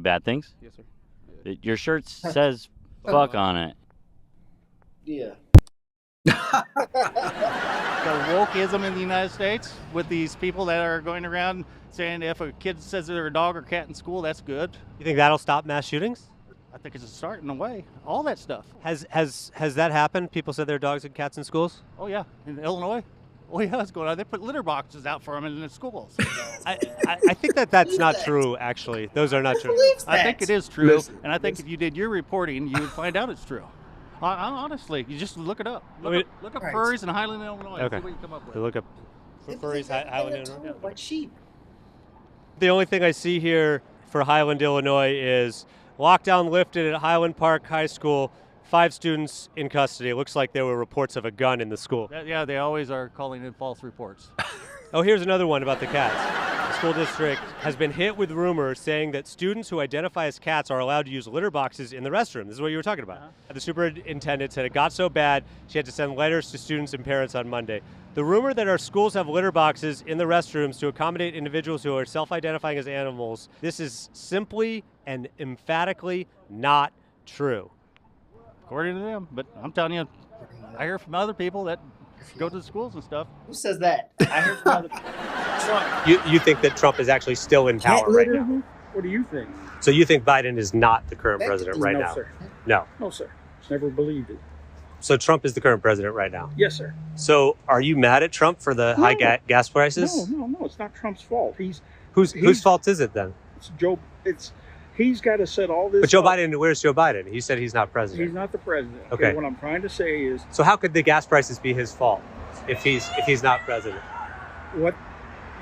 bad things? Yes, sir. Your shirt says fuck on it. Yeah. The wokeism in the United States with these people that are going around saying if a kid says they're a dog or cat in school, that's good. You think that'll stop mass shootings? I think it's a start in a way. All that stuff. Has that happened? People said they're dogs and cats in schools? Oh yeah, in Illinois. Oh yeah, that's going on. They put litter boxes out for them in the schools. I think that's not true. Actually, those are not true. I think it is true, and I think if you did your reporting, you would find out it's true. Honestly, you just look it up. Look up furries in Highland, Illinois. Okay. See what you come up with. Look up furries, Highland, Illinois. Like sheep. The only thing I see here for Highland, Illinois is lockdown lifted at Highland Park High School. 5 students in custody. It looks like there were reports of a gun in the school. Yeah, they always are calling in false reports. Oh, here's another one about the cats. The school district has been hit with rumors saying that students who identify as cats are allowed to use litter boxes in the restroom. This is what you were talking about. The superintendent said it got so bad she had to send letters to students and parents on Monday. The rumor that our schools have litter boxes in the restrooms to accommodate individuals who are self-identifying as animals, this is simply and emphatically not true. According to them, but I'm telling you, I hear from other people that go to the schools and stuff. Who says that? I hear from other people. Trump. You think that Trump is actually still in power right now? What do you think? So you think Biden is not the current president right no, now? Sir. No. No, sir. Never believed it. So Trump is the current president right now? Yes, sir. So are you mad at Trump for the high gas prices? No. It's not Trump's fault. Whose fault is it then? It's Joe. He's got to set all this. But Joe up. Biden, where's Joe Biden? He said he's not president. He's not the president. Okay. What I'm trying to say is, So how could the gas prices be his fault if he's not president? what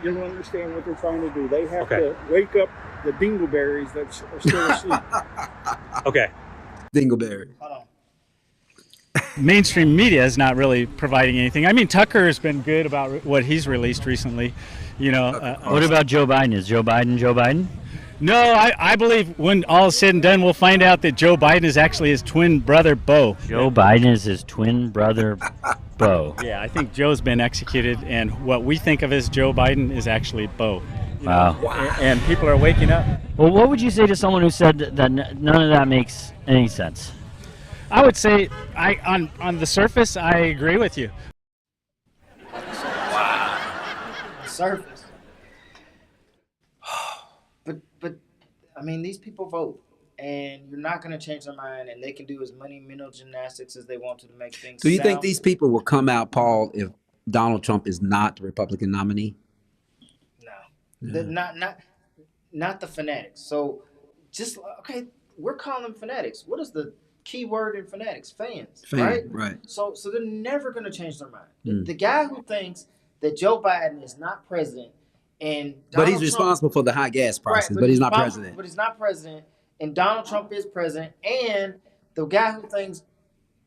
you don't understand what they're trying to do. They have Okay. to wake up the dingleberries that are still asleep. Okay. Dingleberry. Mainstream media is not really providing anything. I mean, Tucker has been good about what he's released recently. You know. What about Joe Biden? Is Joe Biden? No, I believe when all is said and done, we'll find out that Joe Biden is actually his twin brother, Beau. Joe Biden is his twin brother, Beau. Yeah, I think Joe's been executed, and what we think of as Joe Biden is actually Beau. Wow. And people are waking up. Well, what would you say to someone who said that none of that makes any sense? I would say, on the surface, I agree with you. Surface. But I mean, these people vote, and you're not going to change their mind, and they can do as many mental gymnastics as they want to make things. Do you think sound- these people will come out, Paul, if Donald Trump is not the Republican nominee? Not the fanatics. So, just okay, we're calling them fanatics. What is the key word in fanatics? Fans, right? Right. So they're never going to change their mind. Mm. The guy who thinks that Joe Biden is not president and But he's Donald Trump- responsible for the high gas prices, Right, but he's not responsible- president. But he's not president, and Donald Trump is president, and the guy who thinks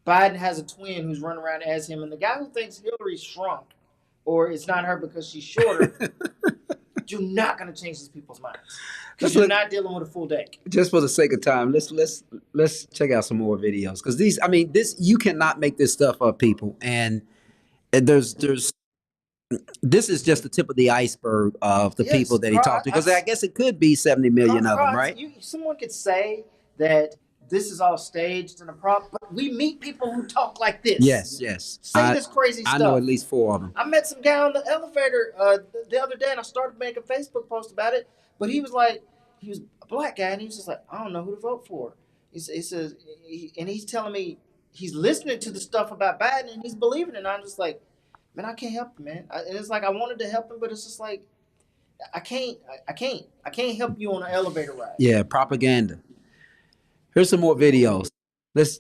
Biden has a twin who's running around as him, and the guy who thinks Hillary shrunk, or it's not her because she's shorter, you're not going to change these people's minds because you're not dealing with a full deck. Just for the sake of time, let's check out some more videos because you cannot make this stuff up, people, and there's this is just the tip of the iceberg of the people that he talked to because I guess it could be 70 million of them, right? Someone could say that this is all staged and a prop, but we meet people who talk like this. Yes. Say this crazy stuff. I know at least 4 of them. I met some guy on the elevator the other day, and I started making a Facebook post about it. But he was a black guy, and he was just like, I don't know who to vote for. He says, and he's telling me he's listening to the stuff about Biden, and he's believing it. And I'm just like, man, I can't help him, man. And it's like I wanted to help him, but it's just like I can't help you on an elevator ride. Yeah, propaganda. Here's some more videos. Let's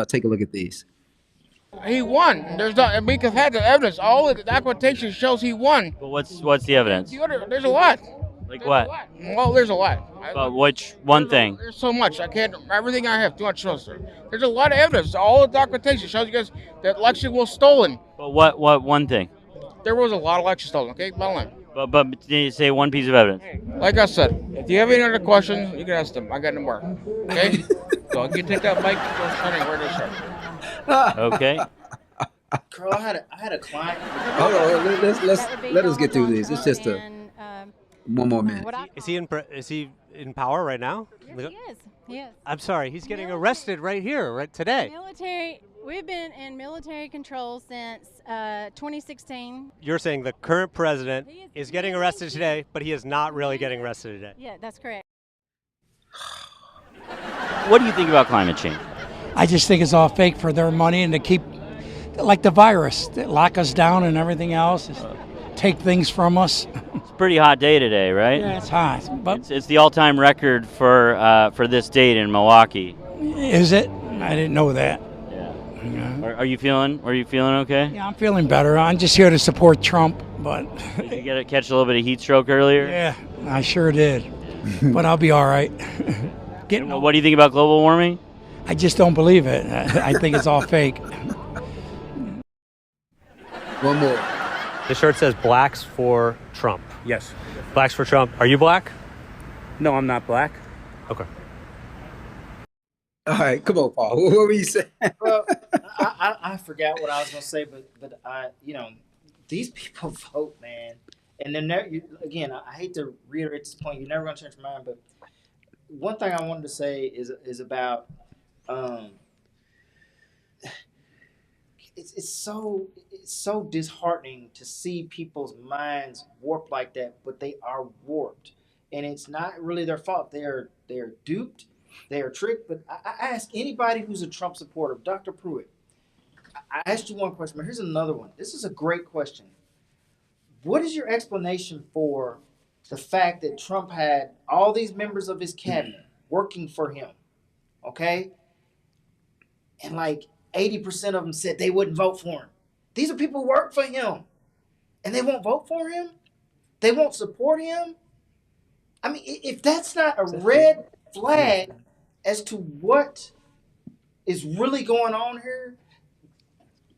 take a look at these. He won. We have had the evidence. All of the documentation shows he won. Well, what's the evidence? There's a lot. Like what? Well, there's a lot. But which one thing? There's so much. I can't. Everything I have. Too much trust. There's a lot of evidence. All the documentation shows you guys that election was stolen. But what one thing? There was a lot of election stolen. Okay, bottom line. But you say one piece of evidence. Like I said, if you have any other questions, you can ask them. I got no more. Okay? So you can take that mic and go turn where they start. Okay. Carl, I had a client. Hold on, let us get through this. It's just one more minute. Is he in power right now? Yes, he is. I'm sorry, he's getting arrested right here, right today. Military. We've been in military control since 2016. You're saying the current president is getting arrested today, but he is not really getting arrested today. Yeah, that's correct. What do you think about climate change? I just think it's all fake for their money and to keep, like the virus, that lock us down and everything else, take things from us. It's a pretty hot day today, right? Yeah, it's hot. But it's the all-time record for this date in Milwaukee. Is it? I didn't know that. Are you feeling okay? Yeah, I'm feeling better. I'm just here to support Trump, but Did you catch a little bit of heat stroke earlier? yeah, I sure did. But I'll be all right. What do you think about global warming? I just don't believe it. I think it's all fake. One more. The shirt says blacks for Trump. Yes. Blacks for Trump. Are you black? No, I'm not black. Okay. All right, come on, Paul. What were you saying? Well, I forgot what I was gonna say, but these people vote, man, and then again, I hate to reiterate this point. You're never gonna change your mind, but one thing I wanted to say is about it's so disheartening to see people's minds warped like that, but they are warped. And it's not really their fault. They're duped, they are tricked. But I ask anybody who's a Trump supporter, Dr. Pruitt, I asked you one question, but here's another one. This is a great question. What is your explanation for the fact that Trump had all these members of his cabinet working for him, okay? And like 80% of them said they wouldn't vote for him. These are people who work for him, and they won't vote for him? They won't support him? I mean, if that's not a red flag as to what is really going on here,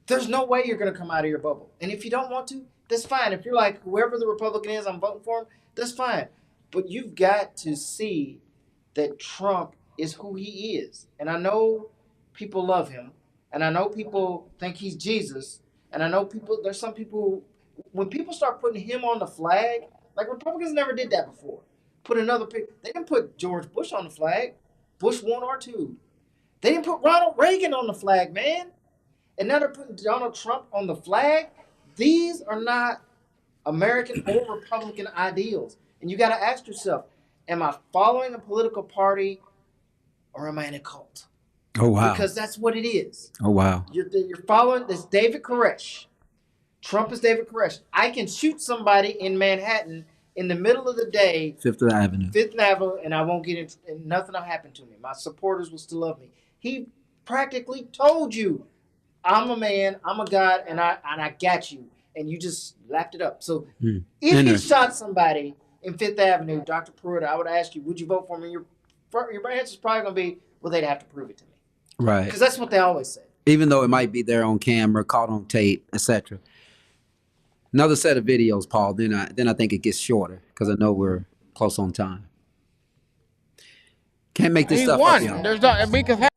there's no way you're going to come out of your bubble. And if you don't want to, that's fine. If you're like, whoever the Republican is, I'm voting for him, that's fine. But you've got to see that Trump is who he is. And I know people love him, and I know people think he's Jesus, and I know there's some people, when people start putting him on the flag, like Republicans never did that before. They didn't put George Bush on the flag, Bush 1 or 2. They didn't put Ronald Reagan on the flag, man. And now they're putting Donald Trump on the flag. These are not American or Republican ideals. And you got to ask yourself, am I following a political party or am I in a cult? Oh, wow. Because that's what it is. Oh, wow. You're following this David Koresh. Trump is David Koresh. I can shoot somebody in Manhattan in the middle of the day, Fifth Avenue, and I won't get into, and nothing will happen to me. My supporters will still love me. He practically told you, I'm a man, I'm a God, and I got you, and you just lapped it up. So if you shot somebody in Fifth Avenue, Dr. Pruitt, I would ask you, would you vote for me? Your answer is probably going to be, well, they'd have to prove it to me. Right. Because that's what they always say. Even though it might be there on camera, caught on tape, etc. Another set of videos, Paul. Then I think it gets shorter because I know we're close on time. Can't make this stuff up, y'all. There's not. We could have.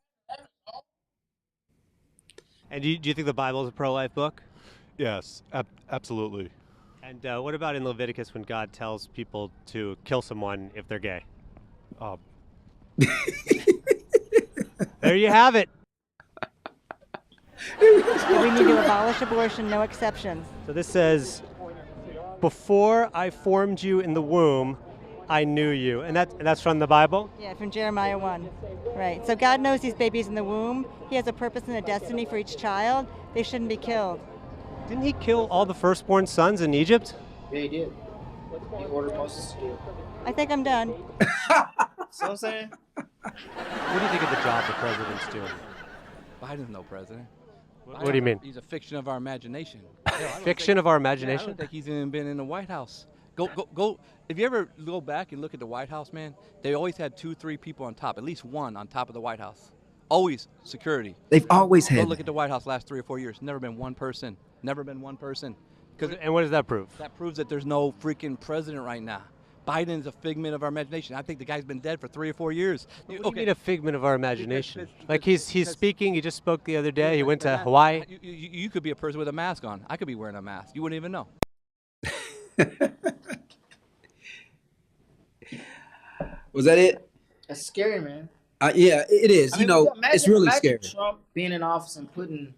And do you think the Bible is a pro-life book? Yes, absolutely. And what about in Leviticus when God tells people to kill someone if they're gay? There you have it. We need to abolish abortion, no exceptions. So this says, before I formed you in the womb, I knew you. And that's from the Bible? Yeah, from Jeremiah 1. Right. So God knows these babies in the womb. He has a purpose and a destiny for each child. They shouldn't be killed. Didn't he kill all the firstborn sons in Egypt? Yeah, he did. He ordered Moses to do it. I think I'm done. See what I'm saying? What do you think of the job the president's doing? Biden's no president. What do you mean? He's a fiction of our imagination. Fiction of our imagination? I don't think he's even been in the White House. Go. If you ever go back and look at the White House, man, they always had 2-3 people on top, at least one on top of the White House. Always security. They've always had. Go look at the White House last 3 or 4 years. Never been one person. Never been one person. And what does that prove? That proves that there's no freaking president right now. Biden's a figment of our imagination. I think the guy's been dead for 3 or 4 years. What do you mean a figment of our imagination? Like he's speaking. He just spoke the other day. He went to Hawaii. You could be a person with a mask on. I could be wearing a mask. You wouldn't even know. Was that it? That's scary, man. Yeah, it is. I mean, it's really scary. Trump being in office and putting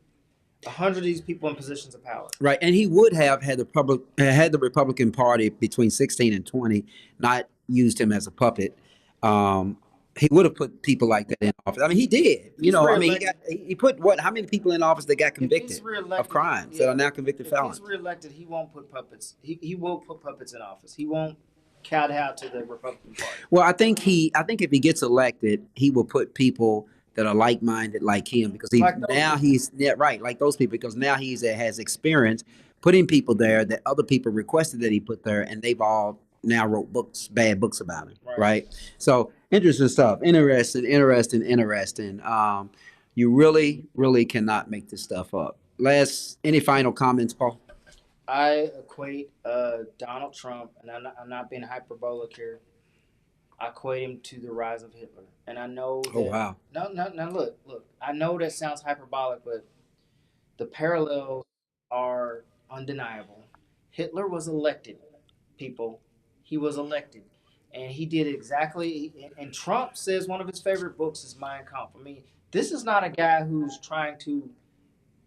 100 of these people in positions of power. Right, and he would have had the Republican Party between 16 and 20 not used him as a puppet. He would have put people like that in office. I mean, he did. He put how many people in office that got convicted of crimes that are now convicted felons? If he's reelected, he won't put puppets. He will put puppets in office. He won't kowtow to the Republican Party. Well, I think if he gets elected, he will put people that are like-minded like him because like those people, because now he has experience putting people there that other people requested that he put there, and they've all now wrote bad books about him, right? So interesting stuff. Interesting. You really, really cannot make this stuff up. Any final comments, Paul? I equate Donald Trump, and I'm not being hyperbolic here. I equate him to the rise of Hitler, and I know. Oh wow! No. Look. I know that sounds hyperbolic, but the parallels are undeniable. Hitler was elected, people. He was elected, and he did exactly. And Trump says one of his favorite books is Mein Kampf. I mean, this is not a guy who's trying to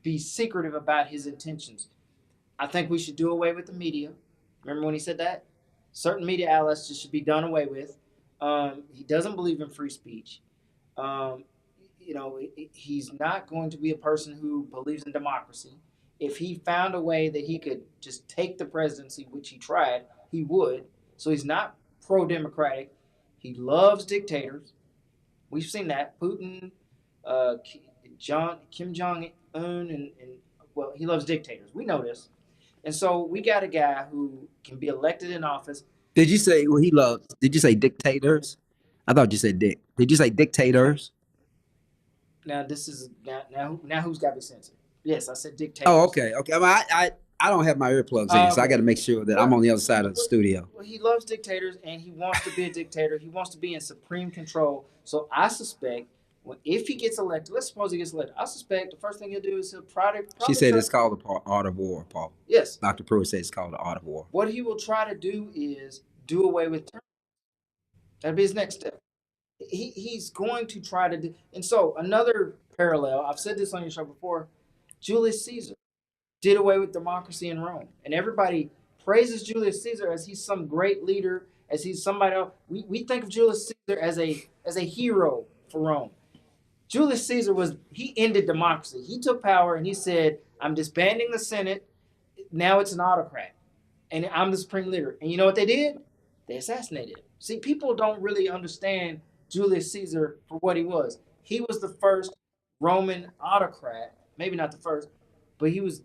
be secretive about his intentions. I think we should do away with the media. Remember when he said that? Certain media outlets just should be done away with. He doesn't believe in free speech. He's not going to be a person who believes in democracy. If he found a way that he could just take the presidency, which he tried, he would. So he's not pro-democratic. He loves dictators. We've seen that. Putin, Kim Jong-un, and he loves dictators. We know this. And so we got a guy who can be elected in office. Did you say did you say dictators? I thought you said dick. Did you say dictators? Now this is now who's got to be censored? Yes, I said dictators. Oh, okay. I mean, I don't have my earplugs in, so I got to make sure that I'm on the other side of the studio. Well, he loves dictators, and he wants to be a dictator. He wants to be in supreme control. So I suspect, if he gets elected, let's suppose he gets elected, I suspect the first thing he'll do is he'll She said it's called the art of war, Paul. Yes. Dr. Pruitt said it's called the art of war. What he will try to do is do away with terms. That'll be his next step. He's going to try to do, and so another parallel, I've said this on your show before, Julius Caesar did away with democracy in Rome. And everybody praises Julius Caesar as he's some great leader, as he's somebody else. We think of Julius Caesar as a hero for Rome. Julius Caesar he ended democracy. He took power and he said, I'm disbanding the Senate. Now it's an autocrat. And I'm the supreme leader. And you know what they did? They assassinated him. See, people don't really understand Julius Caesar for what he was. He was the first Roman autocrat. Maybe not the first, but he was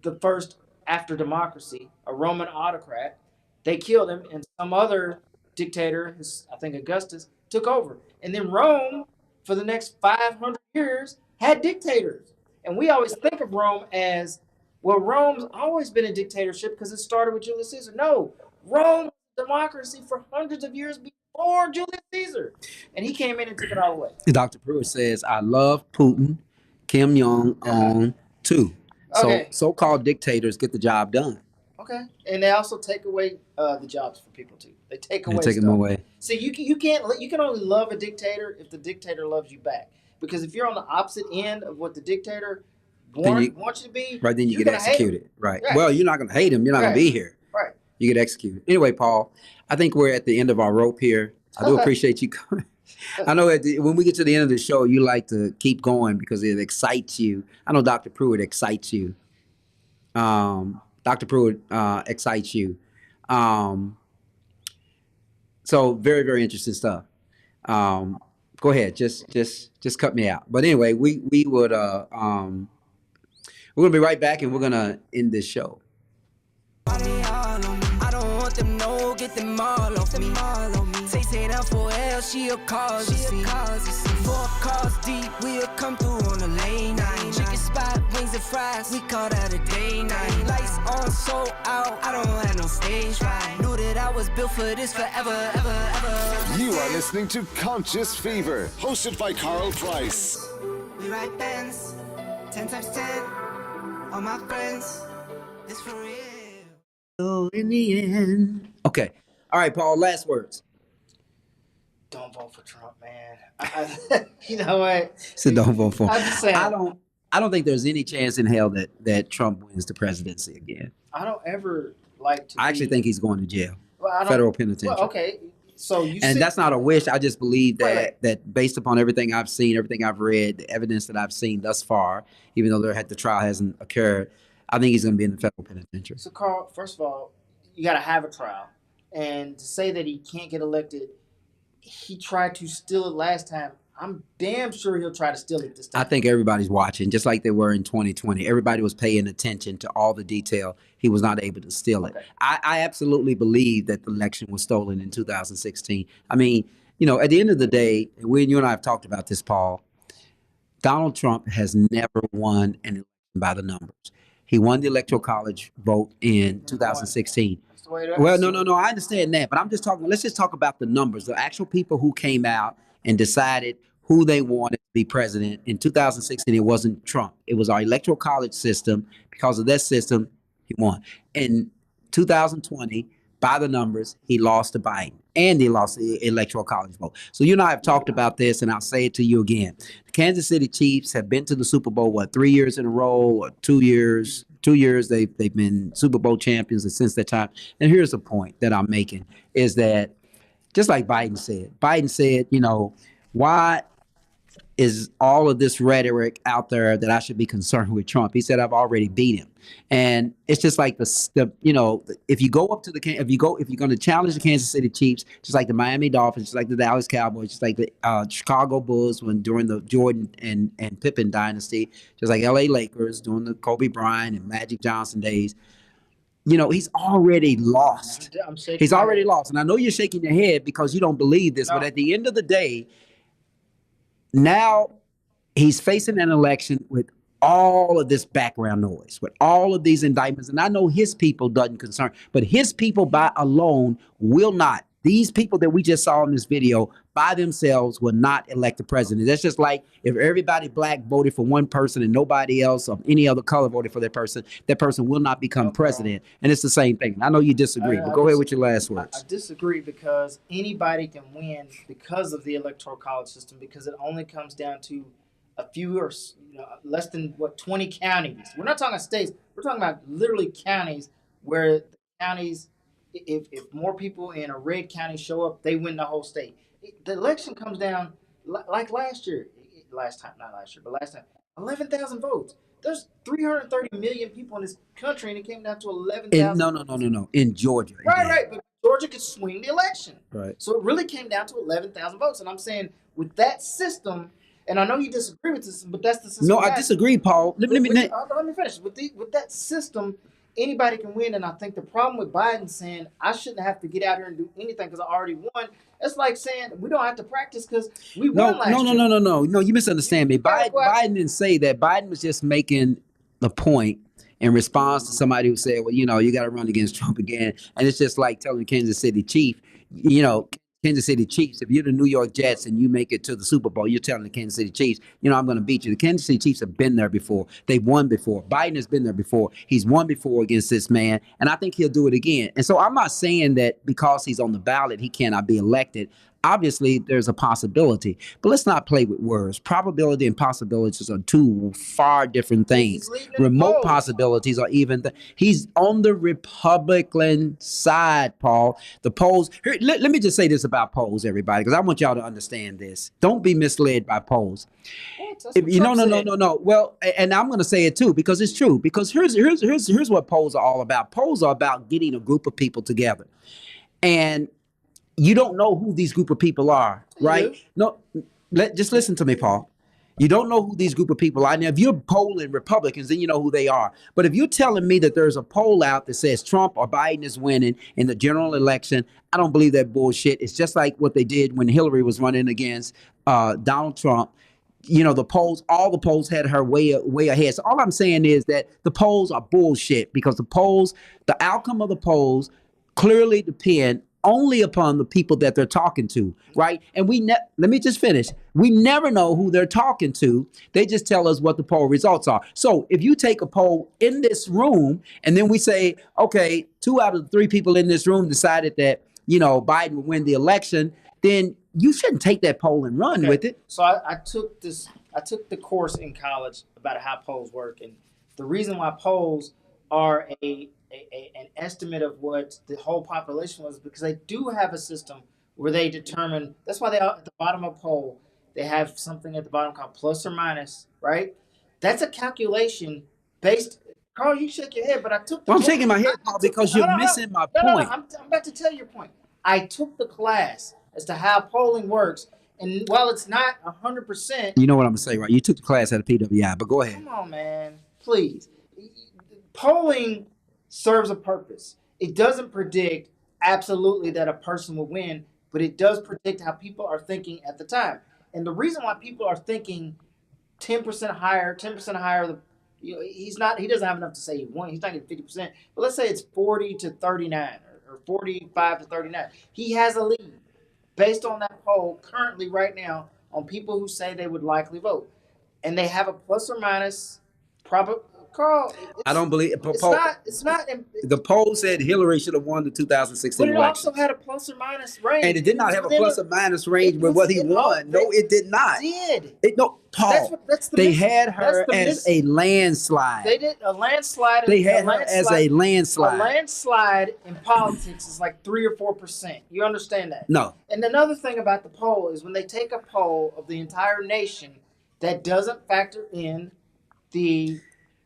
the first after democracy, a Roman autocrat. They killed him, and some other dictator, I think Augustus, took over. And then Rome, for the next 500 years, had dictators. And we always think of Rome as, well, Rome's always been a dictatorship because it started with Julius Caesar. No, Rome was a democracy for hundreds of years before Julius Caesar. And he came in and took it all away. Dr. Pruitt says, I love Putin, Kim Jong-un, too. Okay. So so-called dictators get the job done. Okay. And they also take away the jobs for people, too. They take away They take them away. See, you can only love a dictator if the dictator loves you back. Because if you're on the opposite end of what the dictator wants you to be, right, then you you're get gonna hate him. executed. Right. Well, you're not going to hate him. You're not going to be here. Right. You get executed. Anyway, Paul, I think we're at the end of our rope here. I do appreciate you coming. I know when we get to the end of the show, you like to keep going because it excites you. I know Dr. Pruitt excites you. Dr. Pruitt excites you. So very, very interesting stuff. Go ahead, just cut me out. But anyway, we would we're gonna be right back and we're gonna end this show. I don't want them, no, get them all off me. Say that for L, she'll cause you see. 4 cars deep, we'll come through on the lane. Chicken spot, wings and fries, we call that a day night. Lights on, so out, I don't have no stage fright. Knew that I was built for this forever, ever, ever. You are listening to Conscious Fever, hosted by Carl Price. We ride bands, 10 times 10, all my friends, it's for real. In the end. Okay. All right, Paul, last words. Don't vote for Trump, man. You know what? So don't vote for him. I'm just saying. I don't think there's any chance in hell that Trump wins the presidency again. I don't ever like to. I actually think he's going to jail. Well, Federal penitentiary. Well, okay. So that's not a wish. I just believe that based upon everything I've seen, everything I've read, the evidence that I've seen thus far, even though the trial hasn't occurred, I think he's going to be in the federal penitentiary. So, Carl, first of all, you got to have a trial. And to say that he can't get elected, he tried to steal it last time. I'm damn sure he'll try to steal it this time. I think everybody's watching, just like they were in 2020. Everybody was paying attention to all the detail. He was not able to steal it. I absolutely believe that the election was stolen in 2016. I mean, at the end of the day, you and I have talked about this, Paul, Donald Trump has never won an election by the numbers. He won the Electoral College vote in 2016. Well, no, I understand that, but let's just talk about the numbers, the actual people who came out and decided who they wanted to be president. In 2016, it wasn't Trump. It was our Electoral College system. Because of that system, he won. In 2020, by the numbers, he lost to Biden, and he lost the electoral college vote. So you and I have talked about this, and I'll say it to you again. The Kansas City Chiefs have been to the Super Bowl, 3 years in a row, or 2 years? 2 years they've been Super Bowl champions since that time. And here's the point that I'm making, is that just like Biden said, why is all of this rhetoric out there that I should be concerned with Trump? He said, I've already beat him. And it's just like if you go up to if you're going to challenge the Kansas City Chiefs, just like the Miami Dolphins, just like the Dallas Cowboys, just like the Chicago Bulls during the Jordan and Pippen dynasty, just like LA Lakers during the Kobe Bryant and Magic Johnson days, he's already lost. He's already lost. And I know you're shaking your head because you don't believe this, but at the end of the day, now he's facing an election with all of this background noise, with all of these indictments. And I know his people doesn't concern, but his people by alone will not. These people that we just saw in this video by themselves will not elect the president. That's just like if everybody black voted for one person and nobody else of any other color voted for that person will not become president. And it's the same thing. I know you disagree, but go ahead with your last words. I disagree because anybody can win because of the electoral college system, because it only comes down to a few or less than 20 counties. We're not talking states. We're talking about literally counties where the counties, if more people in a red county show up, they win the whole state. The election comes down like last time, 11,000 votes. There's 330 million people in this country, and it came down to 11,000. No. In Georgia. Right. But Georgia could swing the election. Right. So it really came down to 11,000 votes. And I'm saying with that system, and I know you disagree with this, but that's the system. No, I disagree, Paul. Let me finish. With that system, anybody can win. And I think the problem with Biden saying I shouldn't have to get out here and do anything because I already won, it's like saying we don't have to practice because we won last year. No, you misunderstand me. Biden didn't say that. Biden was just making the point in response to somebody who said, well, you got to run against Trump again. And it's just like telling Kansas City Chief, Kansas City Chiefs, if you're the New York Jets and you make it to the Super Bowl, you're telling the Kansas City Chiefs, I'm going to beat you. The Kansas City Chiefs have been there before. They've won before. Biden has been there before. He's won before against this man, and I think he'll do it again. And so I'm not saying that because he's on the ballot, he cannot be elected. Obviously, there's a possibility, but let's not play with words. Probability and possibilities are two far different things. Remote possibilities are even. He's on the Republican side, Paul. The polls. Here, let me just say this about polls, everybody, because I want y'all to understand this. Don't be misled by polls. No. Well, and I'm going to say it too because it's true. Because here's what polls are all about. Polls are about getting a group of people together, and you don't know who these group of people are, right? No, just listen to me, Paul. You don't know who these group of people are. Now, if you're polling Republicans, then you know who they are. But if you're telling me that there's a poll out that says Trump or Biden is winning in the general election, I don't believe that bullshit. It's just like what they did when Hillary was running against Donald Trump. All the polls had her way ahead. So all I'm saying is that the polls are bullshit because the outcome of the polls clearly depend only upon the people that they're talking to, right? And let me just finish. We never know who they're talking to. They just tell us what the poll results are. So if you take a poll in this room and then we say, okay, 2 out of the 3 people in this room decided that, Biden would win the election, then you shouldn't take that poll and run with it. So I took the course in college about how polls work. And the reason why polls are an estimate of what the whole population was because they do have a system where they determine. That's why they are at the bottom of a poll. They have something at the bottom called plus or minus, right? That's a calculation based. Carl, you shake your head, but I took. I'm shaking my head, Paul, because you're missing my point. I'm about to tell you your point. I took the class as to how polling works, and while it's not 100%, you know what I'm gonna say, right? You took the class at a PWI, but go ahead. Come on, man, please. Polling serves a purpose. It doesn't predict absolutely that a person will win, but it does predict how people are thinking at the time. And the reason why people are thinking 10% higher, he doesn't have enough to say he won. He's not getting 50%, but let's say it's 40 to 39 or 45 to 39. He has a lead based on that poll currently right now on people who say they would likely vote. And they have a plus or minus Carl, I don't believe it's not. It's not. the poll said Hillary should have won the 2016 But it election. also had a plus or minus range. And it did not have a plus or minus range with what he won. No, it did not. It did. No, Paul. They had her as a landslide. They did a landslide. They had her as a landslide. A landslide in politics is like 3 or 4%. You understand that? No. And another thing about the poll is when they take a poll of the entire nation, that doesn't factor in the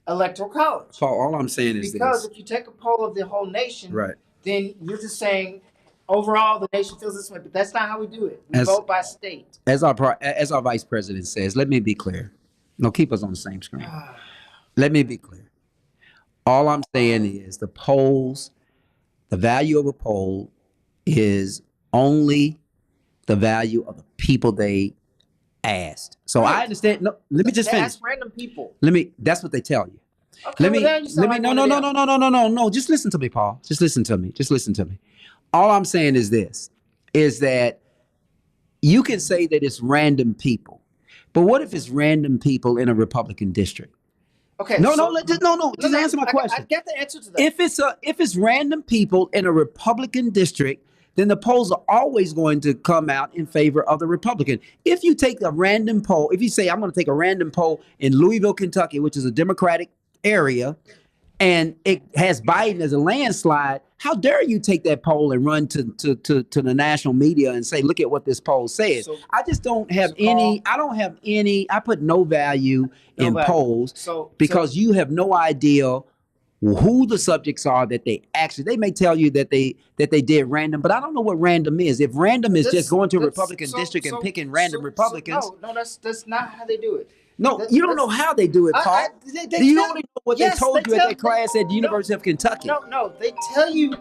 electoral college. Paul, all I'm saying is because this. if you take a poll of the whole nation, Right. then you're just saying overall the nation feels this way. But that's not how we do it. We vote by state. As our vice president says, let me be clear. No, keep us on the same screen. Let me be clear. All I'm saying is the polls, the value of a poll is only the value of the people they asked. So Right. I understand. No, let me just They finish. ask random people. That's what they tell you. Okay, well, then you sound like one of them. No. Just listen to me, Paul. Just listen to me. All I'm saying is this, is that you can say that it's random people, but what if it's random people in a Republican district? Okay. Just answer my question. I get the answer to that. If it's random people in a Republican district, then the polls are always going to come out in favor of the Republican. If you take a random poll, if you say, I'm going to take a random poll in Louisville, Kentucky, which is a Democratic area, and it has Biden as a landslide, how dare you take that poll and run to the national media and say, look at what this poll says. I just don't have I put no value in polls because you have no idea who the subjects are that they may tell you that they did random, but I don't know what random is. If random is just going to a Republican district and picking random Republicans. No, that's not how they do it. No, you don't know how they do it, Paul. You only know what they told you at that class at the University of Kentucky. No, they tell you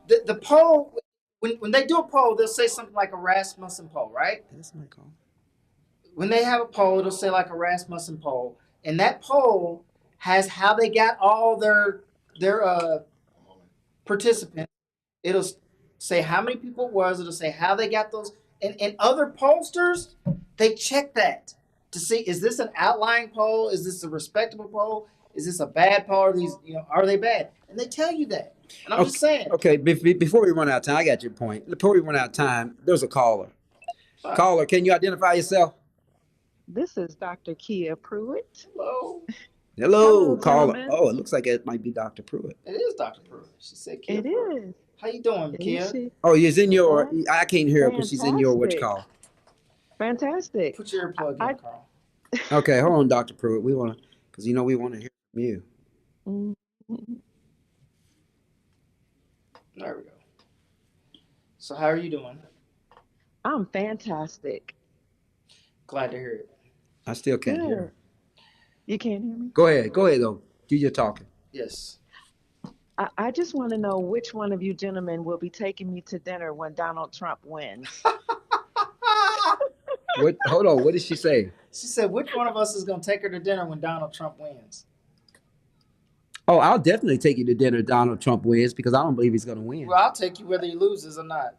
the poll, when they do a poll, they'll say something like a Rasmussen poll, right? That's my call. When they have a poll, it'll say like a Rasmussen poll, and that poll has how they got all their participants. It'll say how many people it was. It'll say how they got those. And other pollsters, they check that to see, is this an outlying poll? Is this a respectable poll? Is this a bad poll? Are they bad? And they tell you that. And I'm just saying. Okay, before we run out of time, I got your point. Before we run out of time, there's a caller. Caller, can you identify yourself? This is Dr. Kia Pruitt. Hello. Hello, caller. gentlemen. Oh, it looks like it might be Dr. Pruitt. It is Dr. Pruitt. She said Kia It Pruitt. is. How you doing, Kia? Oh, she's in your, I can't hear her, but she's in your what you Fantastic. call. Fantastic. Put your earplug in, Carl. Okay, hold on, Dr. Pruitt. We want to, because we want to hear from you. There we go. So how are you doing? I'm fantastic. Glad to hear it. I still can't hear her. You can't hear me? Go ahead though. Do your talking. Yes. I just want to know which one of you gentlemen will be taking me to dinner when Donald Trump wins. What? Hold on. What did she say? She said, which one of us is going to take her to dinner when Donald Trump wins? Oh, I'll definitely take you to dinner if Donald Trump wins because I don't believe he's going to win. Well, I'll take you whether he loses or not.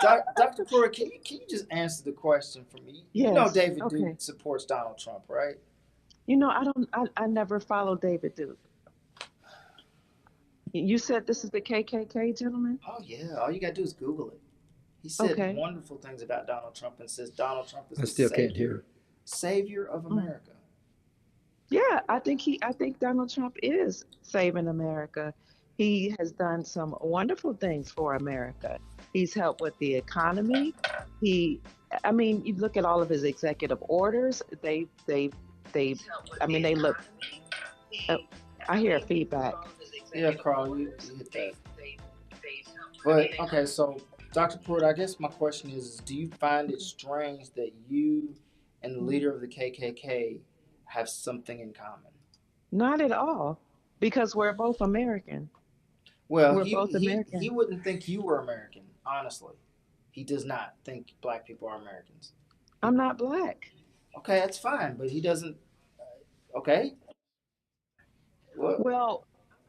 But Dr. Pruitt, can you just answer the question for me? Yes. You know David Okay. Duke supports Donald Trump, right? I never followed David Duke. You said this is the KKK, gentlemen? Oh, yeah. All you got to do is Google it. He said Okay. wonderful things about Donald Trump and says Donald Trump is I the still can't hear. savior of America. Yeah, I think Donald Trump is saving America. He has done some wonderful things for America. He's helped with the economy. You look at all of his executive orders. They look. I hear feedback. Yeah, Carl, you hit that. But, okay, so, Dr. Pruitt, I guess my question is, do you find it strange that you and the leader of the KKK have something in common? Not at all, because we're both American. Well, We're both American. he wouldn't think you were American, honestly. He does not think black people are Americans. I'm not black. Okay, that's fine, but he doesn't. Okay. Well,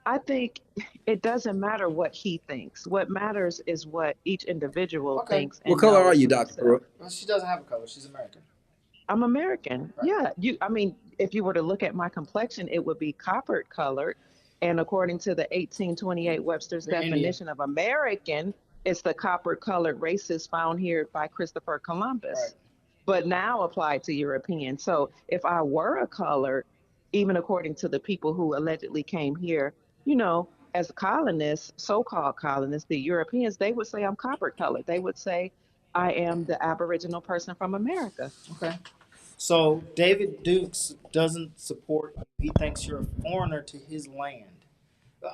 I think it doesn't matter what he thinks. What matters is what each individual thinks. What color are you, Dr. Pruitt? Well, she doesn't have a color. She's American. I'm American. Yeah, I mean, if you were to look at my complexion, it would be copper colored. And according to the 1828 Webster's You're Indian. definition of American, it's the copper colored races found here by Christopher Columbus, but now applied to European. So if I were a color, even according to the people who allegedly came here, as colonists, so-called colonists, the Europeans, they would say I'm copper colored. They would say I am the Aboriginal person from America. Okay. So David Dukes doesn't support you. He thinks you're a foreigner to his land.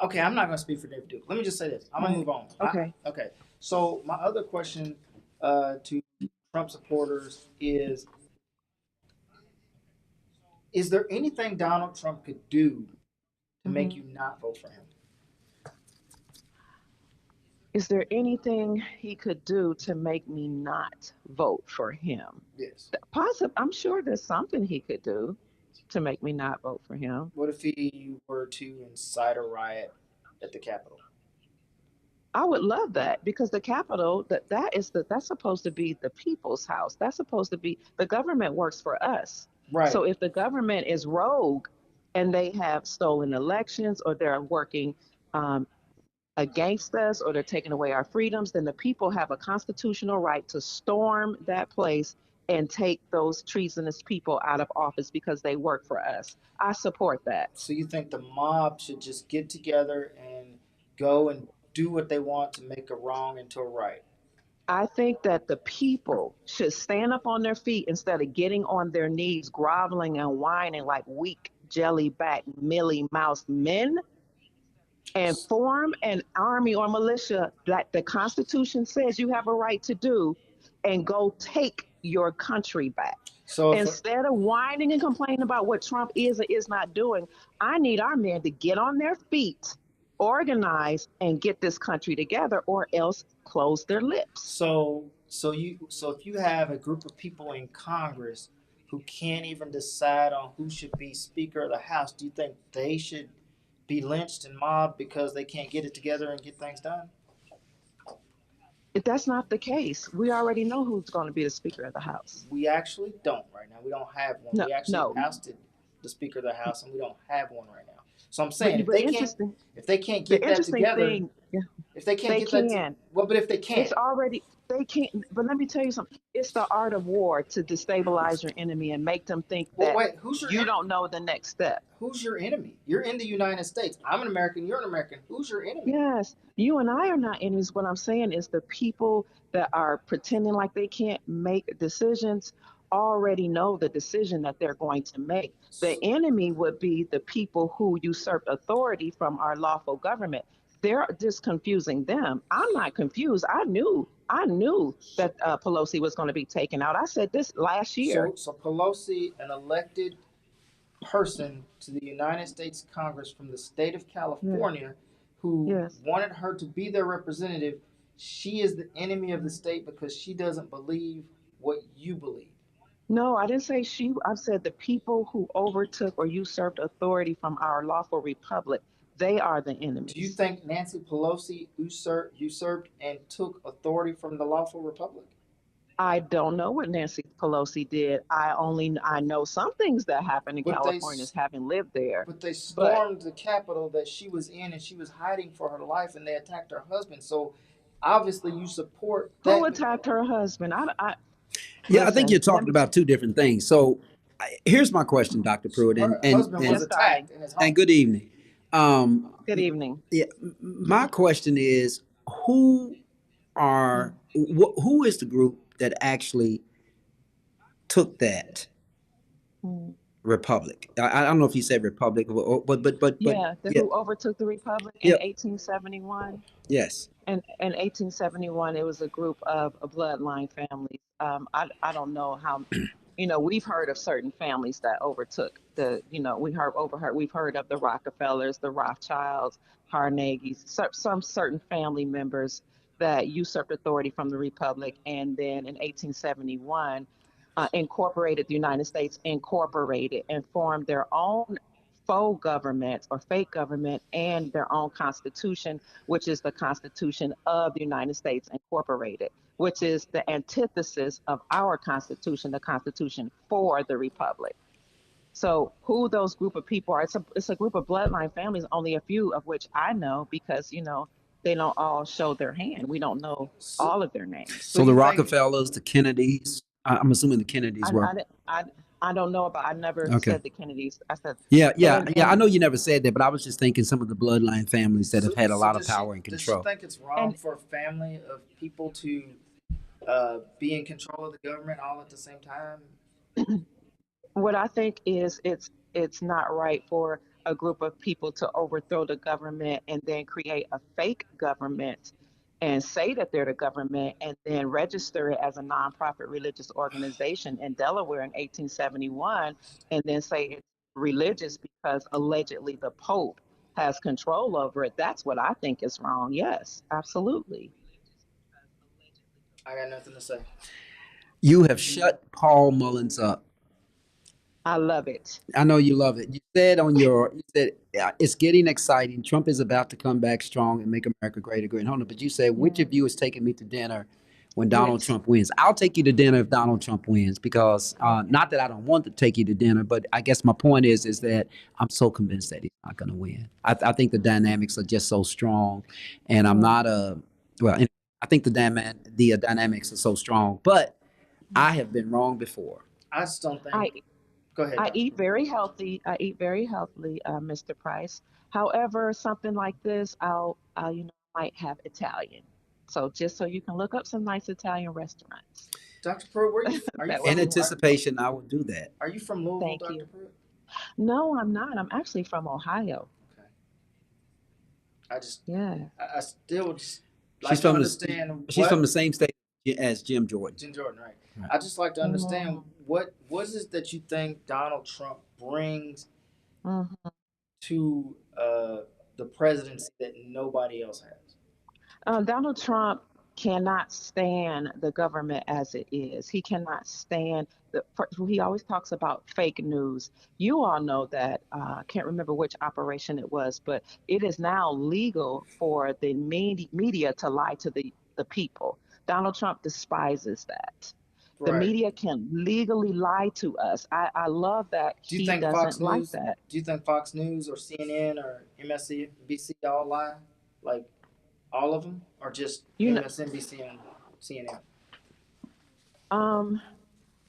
Okay, I'm not going to speak for David Duke. Let me just say this. I'm going to move on. Okay. Okay. So my other question to Trump supporters is there anything Donald Trump could do to make you not vote for him? Is there anything he could do to make me not vote for him? Yes. I'm sure there's something he could do to make me not vote for him. What if he were to incite a riot at the Capitol? I would love that, because the Capitol, that's supposed to be the people's house. That's supposed to be, the government works for us. Right. So if the government is rogue and they have stolen elections, or they're working against us, or they're taking away our freedoms, then the people have a constitutional right to storm that place and take those treasonous people out of office because they work for us. I support that. So you think the mob should just get together and go and do what they want to make a wrong into a right? I think that the people should stand up on their feet instead of getting on their knees, groveling and whining like weak, jelly-back, mealy-mouthed men, and form an army or militia that the Constitution says you have a right to do, and go take your country back. So instead of whining and complaining about what Trump is or is not doing, I need our men to get on their feet, organize, and get this country together, or else close their lips. So if you have a group of people in Congress who can't even decide on who should be Speaker of the House, do you think they should be lynched and mobbed because they can't get it together and get things done? If that's not the case, we already know who's going to be the Speaker of the House. We actually don't right now. We don't have one. No, we actually no. ousted the Speaker of the House, and we don't have one right now. So I'm saying But if they can't get that together, if they can't get that, well, but if they can't, it's already they can't. But let me tell you something. It's the art of war to destabilize your enemy and make them think that you don't know the next step. Who's your enemy? You're in the United States. I'm an American. You're an American. Who's your enemy? Yes, you and I are not enemies. What I'm saying is the people that are pretending like they can't make decisions already know the decision that they're going to make. The enemy would be the people who usurped authority from our lawful government. They're just confusing them. I'm not confused. I knew that Pelosi was going to be taken out. I said this last year. So Pelosi, an elected person to the United States Congress from the state of California, who wanted her to be their representative, she is the enemy of the state because she doesn't believe what you believe. No, I didn't say she. I said the people who overtook or usurped authority from our lawful republic. They are the enemies. Do you think Nancy Pelosi usurped and took authority from the lawful republic? I don't know what Nancy Pelosi did. I know some things that happened in California, having lived there. But they stormed the Capitol that she was in, and she was hiding for her life, and they attacked her husband. So obviously you support that. Who attacked her husband? I think you're talking about two different things. So here's my question, Dr. Pruitt, Her husband was attacked in his home. and good evening. Good evening. Yeah, my question is, who is the group that actually took that republic? I don't know if you said republic, but who overtook the republic in 1871? Yes. In 1871, it was a group of bloodline families. I don't know how. We've heard of certain families that overtook we've heard of the Rockefellers, the Rothschilds, Carnegies, some certain family members that usurped authority from the Republic, and then in 1871, the United States incorporated and formed their own faux government or fake government and their own constitution, which is the Constitution of the United States Incorporated. which is the antithesis of our Constitution, the Constitution for the Republic. So who those group of people are, it's a group of bloodline families, only a few of which I know because, they don't all show their hand. We don't know all of their names. So the Rockefellers, the Kennedys, I'm assuming the Kennedys were. I don't know about, I never said the Kennedys. I said. Yeah. I know you never said that, but I was just thinking some of the bloodline families that have had a lot of power and control. Does she think it's wrong for a family of people to be in control of the government all at the same time? What I think is it's not right for a group of people to overthrow the government and then create a fake government and say that they're the government and then register it as a nonprofit religious organization in Delaware in 1871 and then say it's religious because allegedly the Pope has control over it. That's what I think is wrong. Yes, absolutely. I got nothing to say. You have shut Paul Mullins up. I love it. I know you love it. You said it's getting exciting. Trump is about to come back strong and make America great again. Hold on, but you said which of you is taking me to dinner when Donald Trump wins? I'll take you to dinner if Donald Trump wins because not that I don't want to take you to dinner, but I guess my point is that I'm so convinced that he's not going to win. I think the dynamics are just so strong, and I'm not I think the dynamics are so strong, but I have been wrong before. I just don't think. Go ahead. I eat very healthy. Mr. Price. However, something like this, I'll might have Italian. So just so you can look up some nice Italian restaurants. Dr. Pruitt, where are you from? In anticipation, I will do that. Are you from Louisville, Thank Dr. you. Pruitt? No, I'm not. I'm actually from Ohio. Okay. I still just like She's to from understand. She's from the same state as Jim Jordan. Jim Jordan, right? I just like to understand what is it that you think Donald Trump brings to the presidency that nobody else has? Donald Trump cannot stand the government as it is. He cannot stand he always talks about fake news. You all know that, I can't remember which operation it was, but it is now legal for the media to lie to the people. Donald Trump despises that. The media can legally lie to us. I love that he doesn't like that. Do you think Fox News or CNN or MSNBC all lie? Like all of them? Or just MSNBC and CNN?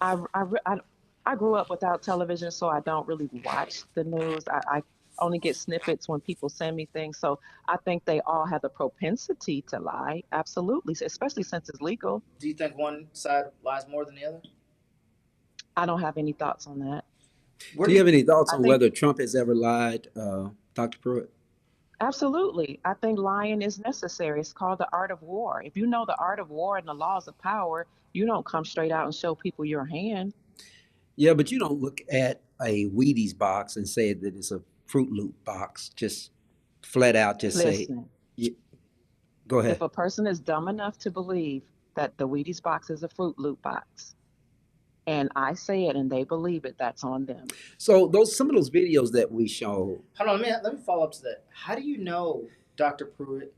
I grew up without television, so I don't really watch the news. I only get snippets when people send me things. So I think they all have the propensity to lie. Absolutely, especially since it's legal. Do you think one side lies more than the other? I don't have any thoughts on that. Do you have any thoughts on whether Trump has ever lied, Dr. Pruitt? Absolutely. I think lying is necessary. It's called the art of war. If you know the art of war and the laws of power, you don't come straight out and show people your hand. Yeah, but you don't look at a Wheaties box and say that it's a Fruit Loop box. Just flat out say. Go ahead. If a person is dumb enough to believe that the Wheaties box is a Fruit Loop box, and I say it and they believe it, that's on them. So some of those videos that we show. Hold on, let me follow up to that. How do you know, Dr. Pruitt,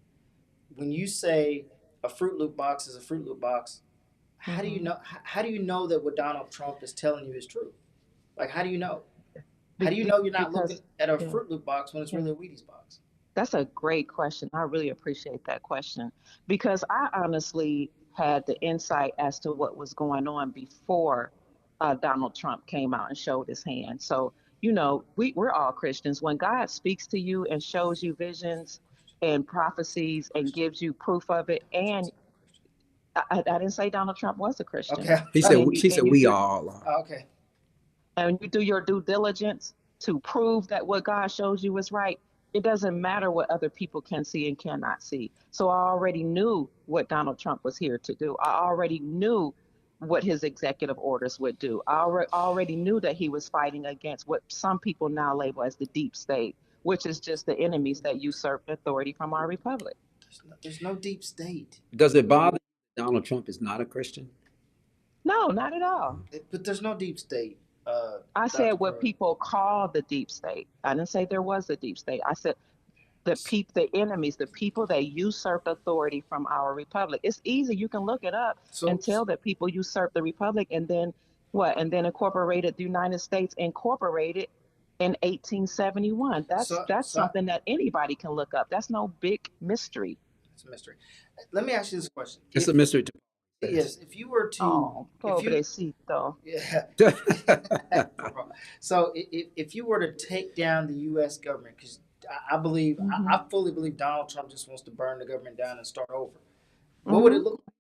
when you say a Fruit Loop box is a Fruit Loop box, how do you know? How do you know that what Donald Trump is telling you is true? Like, how do you know? How do you know you're not looking at a Fruit Loop box when it's really a Wheaties box? That's a great question. I really appreciate that question because I honestly had the insight as to what was going on before Donald Trump came out and showed his hand. So, we're all Christians. When God speaks to you and shows you visions and prophecies and gives you proof of it, and I didn't say Donald Trump was a Christian. Okay. She said we all are. Okay. And you do your due diligence to prove that what God shows you is right. It doesn't matter what other people can see and cannot see. So I already knew what Donald Trump was here to do. I already knew what his executive orders would do. I already knew that he was fighting against what some people now label as the deep state, which is just the enemies that usurp authority from our republic. There's no deep state. Does it bother you that Donald Trump is not a Christian? No, not at all. But there's no deep state. I said what people call the deep state. I didn't say there was a deep state. I said the enemies, the people that usurped authority from our republic. It's easy. You can look it up and tell that people usurped the republic, and then what? And then incorporated the United States incorporated in 1871. That's something that anybody can look up. That's no big mystery. It's a mystery. Let me ask you this question. It's a mystery to Yes, if you were to, pobrecito. Yeah. So if you were to take down the U.S. government, because I believe, I fully believe Donald Trump just wants to burn the government down and start over. What would it look like?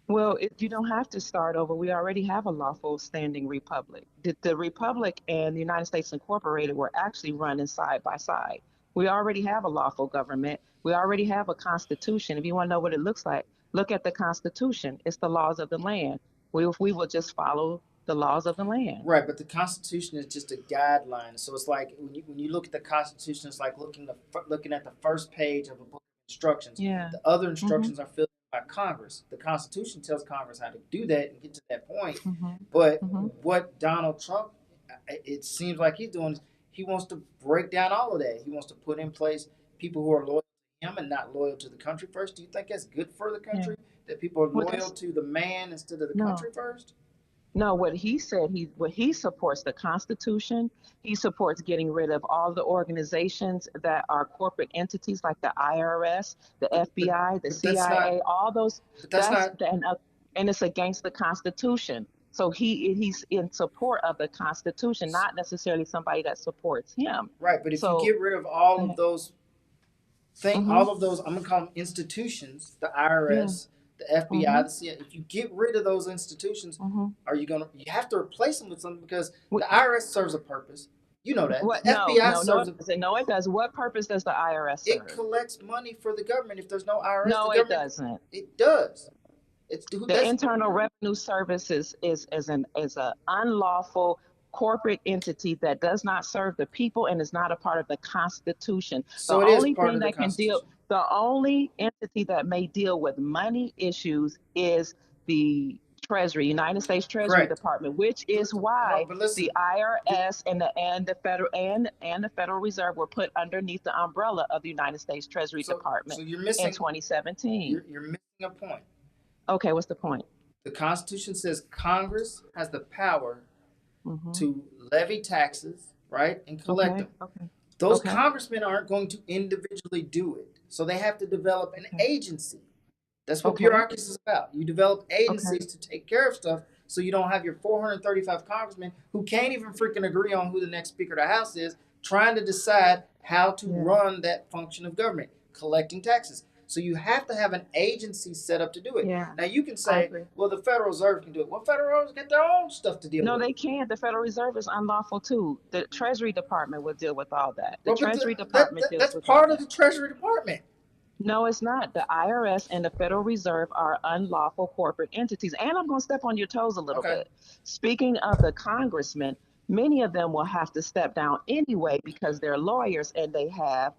Well, you don't have to start over. We already have a lawful standing republic. The republic and the United States Incorporated were actually running side by side. We already have a lawful government. We already have a constitution. If you want to know what it looks like, look at the Constitution. It's the laws of the land. We will just follow the laws of the land. Right, but the Constitution is just a guideline. So it's like when you look at the Constitution, it's like looking at the first page of a book of instructions. Yeah. The other instructions are filled by Congress. The Constitution tells Congress how to do that and get to that point. But what Donald Trump, it seems like he's doing is he wants to break down all of that. He wants to put in place people who are loyal to him and not loyal to the country first. Do you think that's good for the country? That people are loyal to the man instead of the country first? No, what he said, he supports the Constitution. He supports getting rid of all the organizations that are corporate entities like the IRS, the FBI, the CIA, all those. And it's against the Constitution. So he's in support of the Constitution, not necessarily somebody that supports him. Right, but if you get rid of all of those all of those, I'm gonna call them institutions, the IRS, the FBI, the CIA. If you get rid of those institutions, you have to replace them with something because the IRS serves a purpose. You know that. The FBI serves no, it does. What purpose does the IRS serve? It collects money for the government. If there's no IRS, no, it doesn't. It does. The Internal Revenue Service is an unlawful corporate entity that does not serve the people and is not a part of the Constitution. So the it is only part thing of the that can deal, the only entity that may deal with money issues is the United States Treasury Department, which is why the IRS and the Federal Reserve were put underneath the umbrella of the United States Treasury Department in 2017. You're missing a point. Okay, what's the point? The Constitution says Congress has the power to levy taxes, right, and collect them. Those congressmen aren't going to individually do it, so they have to develop an agency. That's what bureaucracy is about. You develop agencies to take care of stuff, so you don't have your 435 congressmen who can't even freaking agree on who the next Speaker of the House is, trying to decide how to run that function of government, collecting taxes. So you have to have an agency set up to do it. Yeah. Now you can say, well, the Federal Reserve can do it. Well, Federal Reserve get their own stuff to deal with. No, they can't. The Federal Reserve is unlawful too. The Treasury Department will deal with all that. The Treasury Department deals with that's part of the Treasury Department. No, it's not. The IRS and the Federal Reserve are unlawful corporate entities. And I'm going to step on your toes a little bit. Speaking of the congressmen, many of them will have to step down anyway because they're lawyers and they have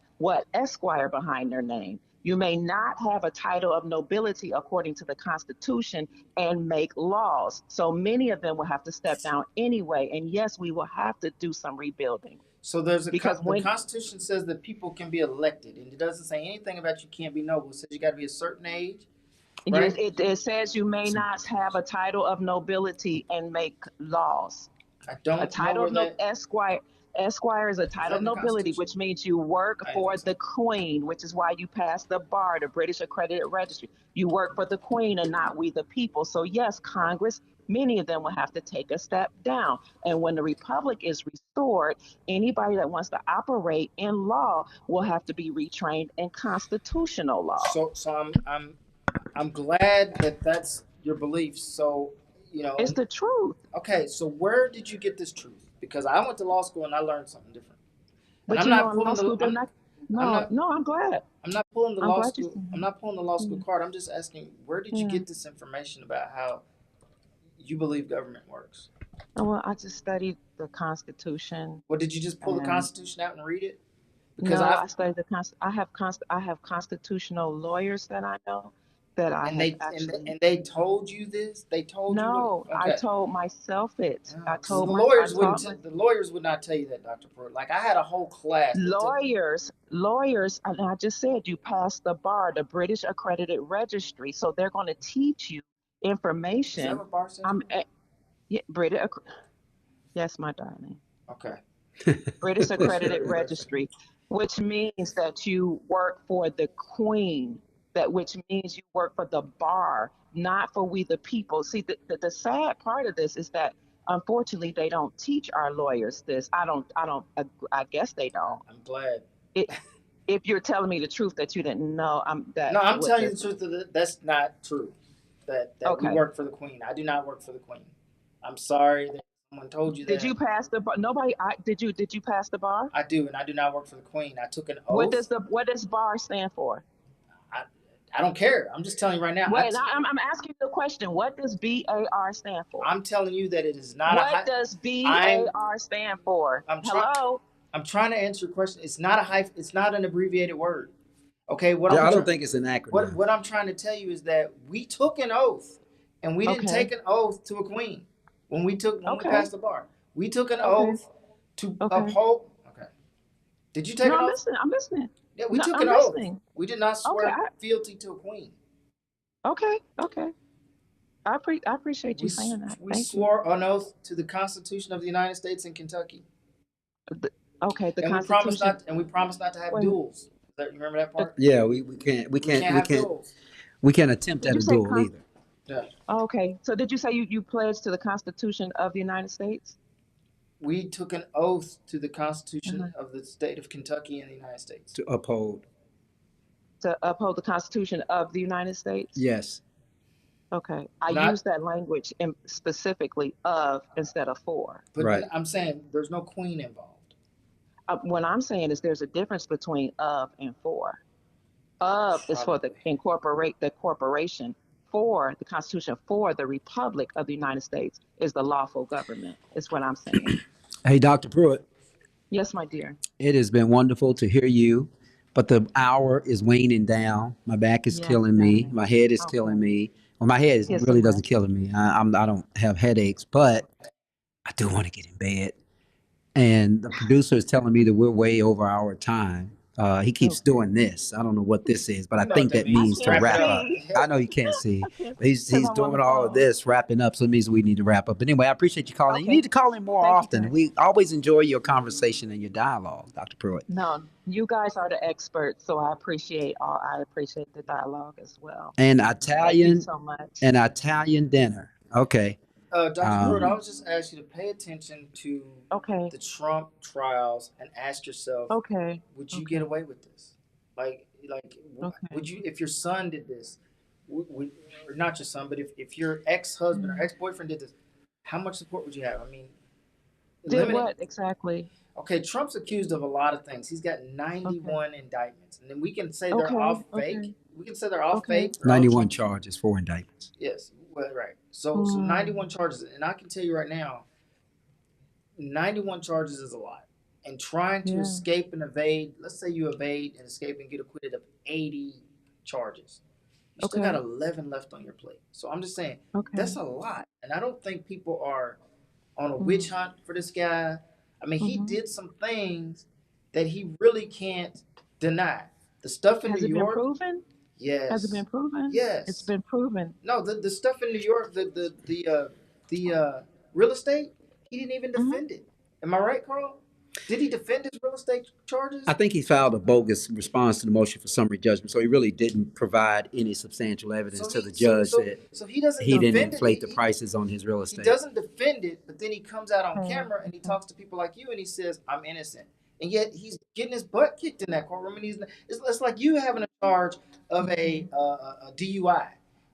Esquire behind their name. You may not have a title of nobility according to the Constitution and make laws. So many of them will have to step down anyway. And yes, we will have to do some rebuilding. So the Constitution says that people can be elected, and it doesn't say anything about you can't be noble. It says you got to be a certain age. Right? It says you may not have a title of nobility and make laws. I don't a title know of Esquire is a title of nobility, which means you work for the Queen, which is why you pass the bar, the British Accredited Registry. You work for the Queen and not we the people. So yes, Congress, many of them will have to take a step down. And when the Republic is restored, anybody that wants to operate in law will have to be retrained in constitutional law. So I'm glad that that's your belief. So, it's the truth. Okay, so where did you get this truth? Because I went to law school and I learned something different. But I'm glad. I'm not pulling the law school. I'm not pulling the law school card. I'm just asking, where did you get this information about how you believe government works? Well, I just studied the Constitution. Well, did you just pull the Constitution out and read it? Because I studied I have constitutional lawyers that I know, that I And have they actually. and they told you this. They told you No, what? I Okay. told myself it. I So told my. I taught my the lawyers would not tell you that, Dr. Pruitt. Like I had a whole class that took. lawyers, and I just said you passed the bar, the British Accredited Registry, so they're going to teach you Is that information. what bar stands I'm for? yeah, British. Yes, my darling. Okay. British Accredited Registry, which means that you work for the Queen. That which means you work for the bar, not for we the people. See, the sad part of this is that unfortunately they don't teach our lawyers this. I guess they don't. I'm glad. It, if you're telling me the truth that you didn't know, No, I'm telling you the truth. That's not true. That we Okay. work for the Queen. I do not work for the Queen. I'm sorry that someone told you that. Did you pass the bar? Did you pass the bar? I do, and I do not work for the Queen. I took an oath. What does bar stand for? I don't care. I'm just telling you right now. Wait, I'm asking you a question. What does BAR stand for? I'm telling you that it is not. What does BAR stand for? Hello. I'm trying to answer your question. It's not It's not an abbreviated word. Okay. I don't think it's an acronym. What I'm trying to tell you is that we took an oath, and we didn't take an oath to a queen when we passed the bar. We took an oath to uphold. Okay. Did you take an oath? I'm listening. Yeah, we took I'm an oath. listening. We did not swear fealty to a queen. Okay. I appreciate you saying that. We swore an oath to the Constitution of the United States and Kentucky. Okay, the and Constitution. We promised not to have duels. You remember that part? Yeah, we can't attempt at a duel either. Yeah. Okay, so did you say you pledged to the Constitution of the United States? We took an oath to the Constitution of the state of Kentucky and the United States. To uphold. To uphold the Constitution of the United States? Yes. Okay. I use that language specifically of instead of for. But I'm saying there's no queen involved. What I'm saying is there's a difference between of and for. Of is for the corporation. For the Constitution, for the Republic of the United States is the lawful government, is what I'm saying. Hey, Dr. Pruitt. Yes, my dear. It has been wonderful to hear you, but the hour is waning down. My back is killing me. My head is killing me. Well, my head really doesn't killing me. I don't have headaches, but I do want to get in bed. And the producer is telling me that we're way over our time. He keeps doing this. I don't know what this is, but I think that means to wrap up. I know you can't see, but he's doing all of this, wrapping up, so it means we need to wrap up. But anyway, I appreciate you calling. You need to call in more often. We always enjoy your conversation and your dialogue, Dr. Pruitt. No, you guys are the experts, so I appreciate the dialogue as well. And Italian, Thank you so much. and Italian dinner. Okay. Dr. Pruitt, I would just ask you to pay attention to the Trump trials and ask yourself, would you get away with this? Would you, if your son did this, or not your son, but if your ex-husband or ex-boyfriend did this, how much support would you have? I mean, did what exactly? Okay, Trump's accused of a lot of things. He's got 91 indictments, and then we can say they're all fake. We can say they're all fake. 91 charges, 4 indictments. Yes, well, right. So 91 charges, and I can tell you right now, 91 charges is a lot. And trying to escape and evade, let's say you evade and escape and get acquitted of 80 charges. You still got 11 left on your plate. So I'm just saying, that's a lot. And I don't think people are on a witch hunt for this guy. I mean, he did some things that he really can't deny. The stuff in New York. Has it been proven? Yes. Has it been proven? Yes. It's been proven. No, the stuff in New York, the real estate, he didn't even defend it. Am I right, Carl? Did he defend his real estate charges? I think he filed a bogus response to the motion for summary judgment, so he really didn't provide any substantial evidence to the judge that he didn't inflate the prices on his real estate. He doesn't defend it, but then he comes out on camera and he talks to people like you and he says, I'm innocent. And yet he's getting his butt kicked in that courtroom. And it's like you having a charge of a DUI.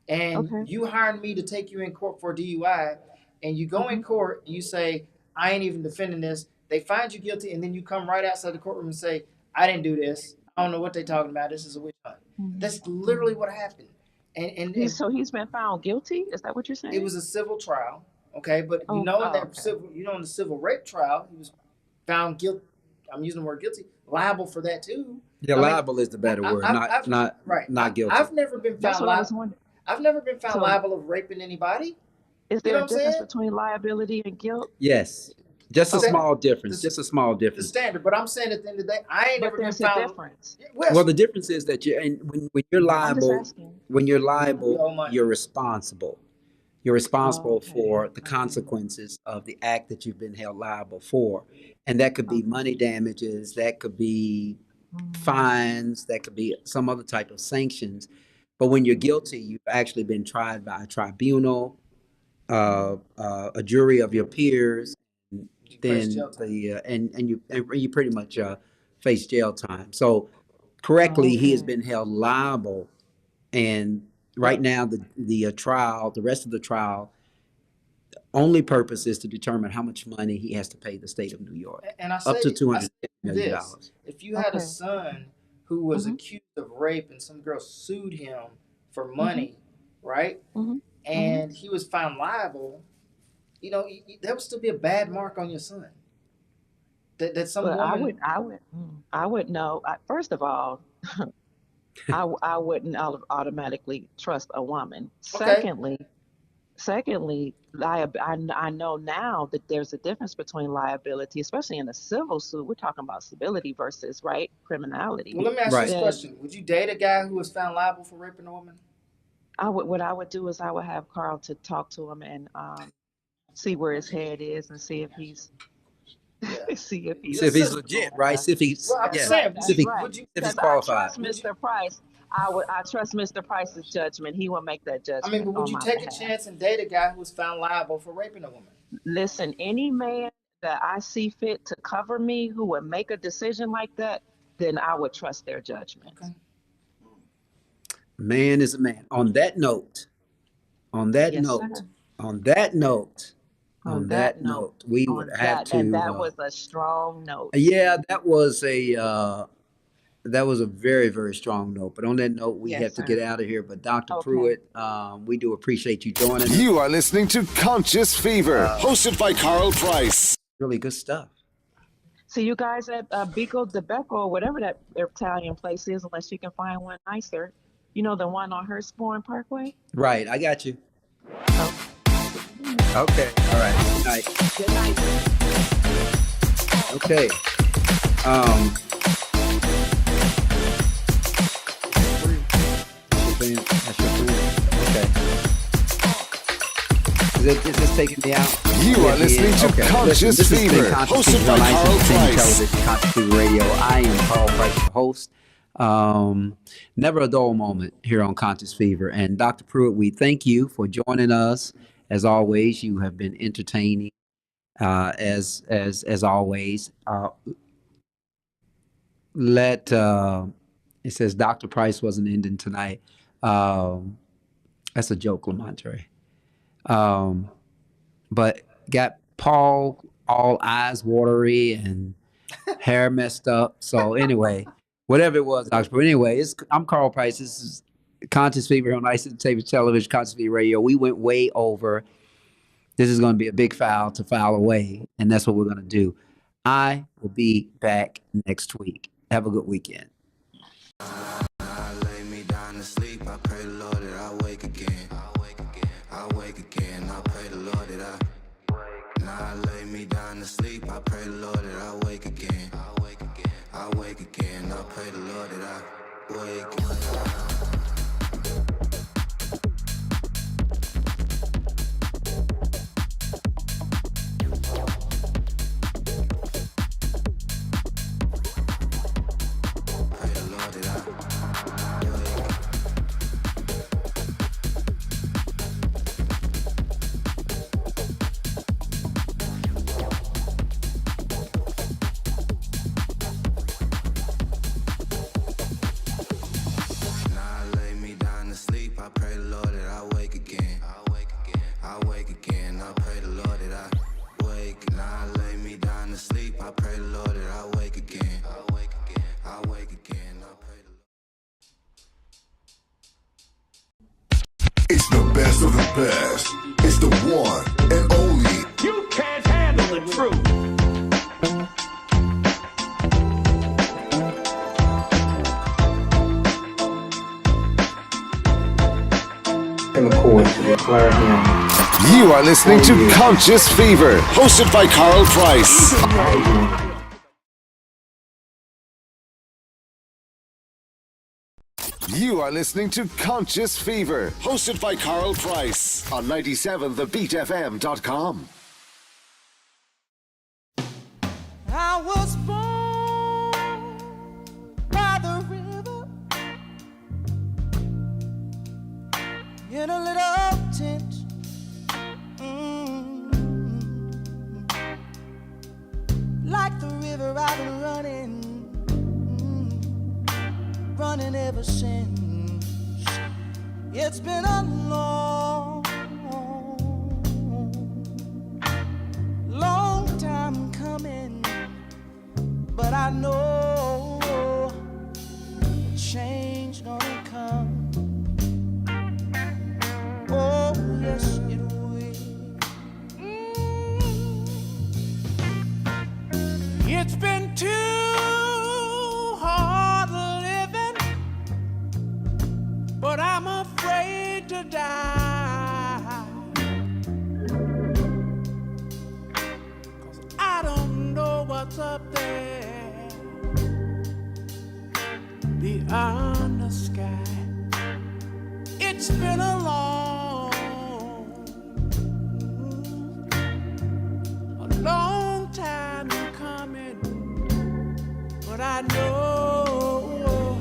And you hiring me to take you in court for a DUI. And you go in court and you say, I ain't even defending this. They find you guilty, and then you come right outside the courtroom and say, I didn't do this. I don't know what they're talking about. This is a witch hunt. That's literally what happened. And so he's been found guilty? Is that what you're saying? It was a civil trial, okay? But in the civil rape trial, he was found guilty I'm using the word guilty, liable for that too. Yeah, I mean, liable is the better word, not guilty. I've never been That's found what I was liable. wondering. I've never been found So- liable of raping anybody. Is You there know a what I'm difference saying? between liability and guilt? Yes, just a Okay. small difference. Just a small The difference. standard, but I'm saying at the end of the day, I ain't But never been there's a found. difference. Well, the difference is that when you're I'm just liable, asking. when you're You owe liable, money. you're responsible. You're responsible Okay. for the consequences of the act that you've been held liable for, and that could be money damages, that could be fines, that could be some other type of sanctions. But when you're guilty, you've actually been tried by a tribunal, a jury of your peers, then jail time. and you pretty much face jail time. So correctly, he has been held liable, and right now the trial, the rest of the trial, only purpose is to determine how much money he has to pay the state of New York, And I up to say $250 million. this: if you had a Okay. son who was accused of rape and some girl sued him for money, right? And he was found liable, you know, that would still be a bad mark on your son. That some Well, woman. I would know. First of all, I wouldn't automatically trust a woman. Okay. Secondly, I know now that there's a difference between liability, especially in a civil suit. We're talking about civility versus criminality. Well, let me ask you this Then question: would you date a guy who was found liable for raping a woman? what I would do is I would have Carl to talk to him and see where his head is and see if he's see if he's See if he's legit, right? See if he's Well, I'm yeah, saying, That's see if, he, right. would you? if he's Because I qualified. trust Mr. Price. I trust Mr. Price's judgment. He will make that judgment. I mean, but would on you my take behalf. a chance and date a guy who was found liable for raping a woman? Listen, any man that I see fit to cover me who would make a decision like that, then I would trust their judgment. Okay. Man is a man. On that note, on that Yes, note, sir. on that note, On on that that note, we On would have that, to. and that was a strong note. Yeah, that was a very, very strong note. But on that note, we Yes, have to sir. get out of here. But Dr. Okay. Pruitt, we do appreciate you joining us. You are listening to Conscious Fever, hosted by Carl Price. Really good stuff. See you guys at Bico de Becco, or whatever that Italian place is, unless you can find one nicer. You know, the one on Hurstbourne Parkway? Right, I got you. Okay, all right. Good night. Good night. Okay. That's your friend? Okay. Is this taking me out? You are listening to Conscious This has been Fever, Conscious hosted Fever by on Ice Carl Entertainment Price. Television, Conscious Fever Radio. I am Carl Price, your host. Never a dull moment here on Conscious Fever. And Dr. Pruitt, we thank you for joining us. As always, you have been entertaining. As always, it says Dr. Price wasn't ending tonight. That's a joke, Lamontre. But got Paul all eyes watery and hair messed up. So anyway, whatever it was, Dr. Pruitt. Anyway, I'm Carl Price. This is Conscious Fever on Ice Entertainment Television, Conscious Fever Radio. We went way over. This is going to be a big foul to foul away, and that's what we're going to do. I will be back next week. Have a good weekend. I lay me down to sleep. I pray the Lord that I wake again. I wake again. I pray the Lord that I. Now I lay me down to sleep. I pray the Lord that I wake again. I wake again. I pray the Lord that I wake. It's the best of the best. It's the one and only. You can't handle the truth. Flair again. You are listening to Conscious Fever, hosted by Carl Price. You are listening to Conscious Fever, hosted by Carl Price on 97thebeatfm.com. I was born by the river in a little tent. Like the river I've been running ever since. It's been a long time coming, but I know change gonna come. Oh yes it will. It's been too hard living, but I'm afraid to die. 'Cause I don't know what's up there beyond the sky. It's been a long time coming, but I know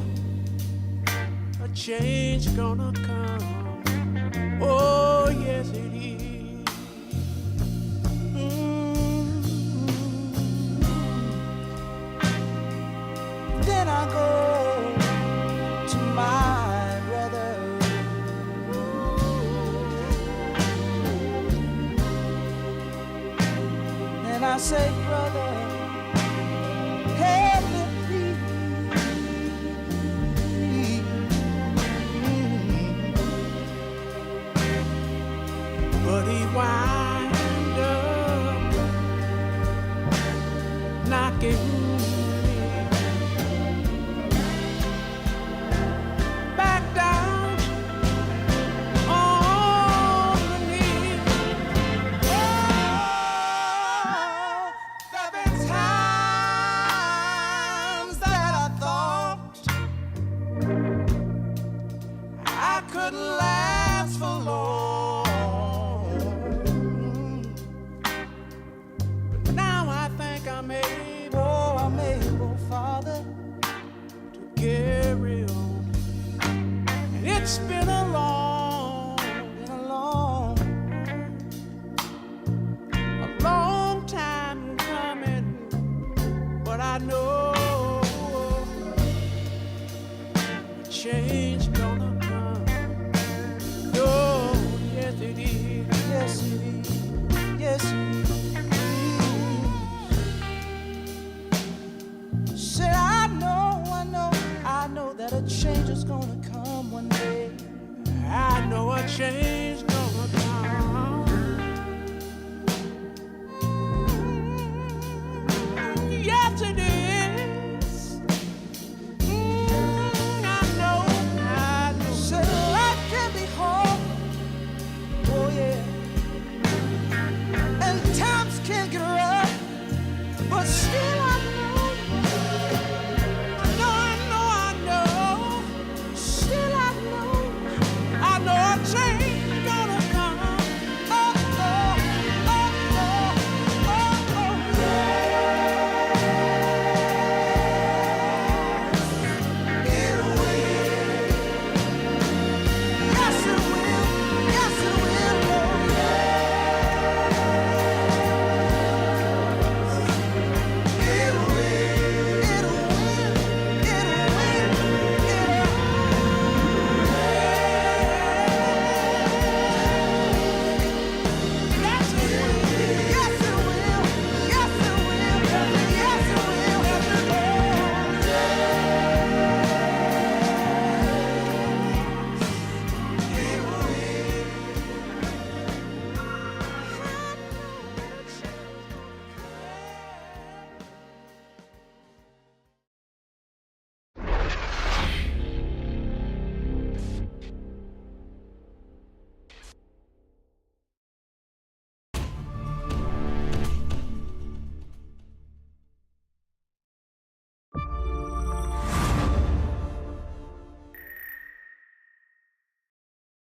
a change gonna come. Oh yes it is. Then I go to my brother. And I say, brother, help me please. But he wind up knocking me back down on the knee. There've been times that I thought I couldn't last for long, but now I think I'm able, Father, to carry on. And it's been a long time coming, but I know change gonna come. Oh, yes it is. Yes it is. Yes it is. Said I know that a change is gonna come one day. I know a change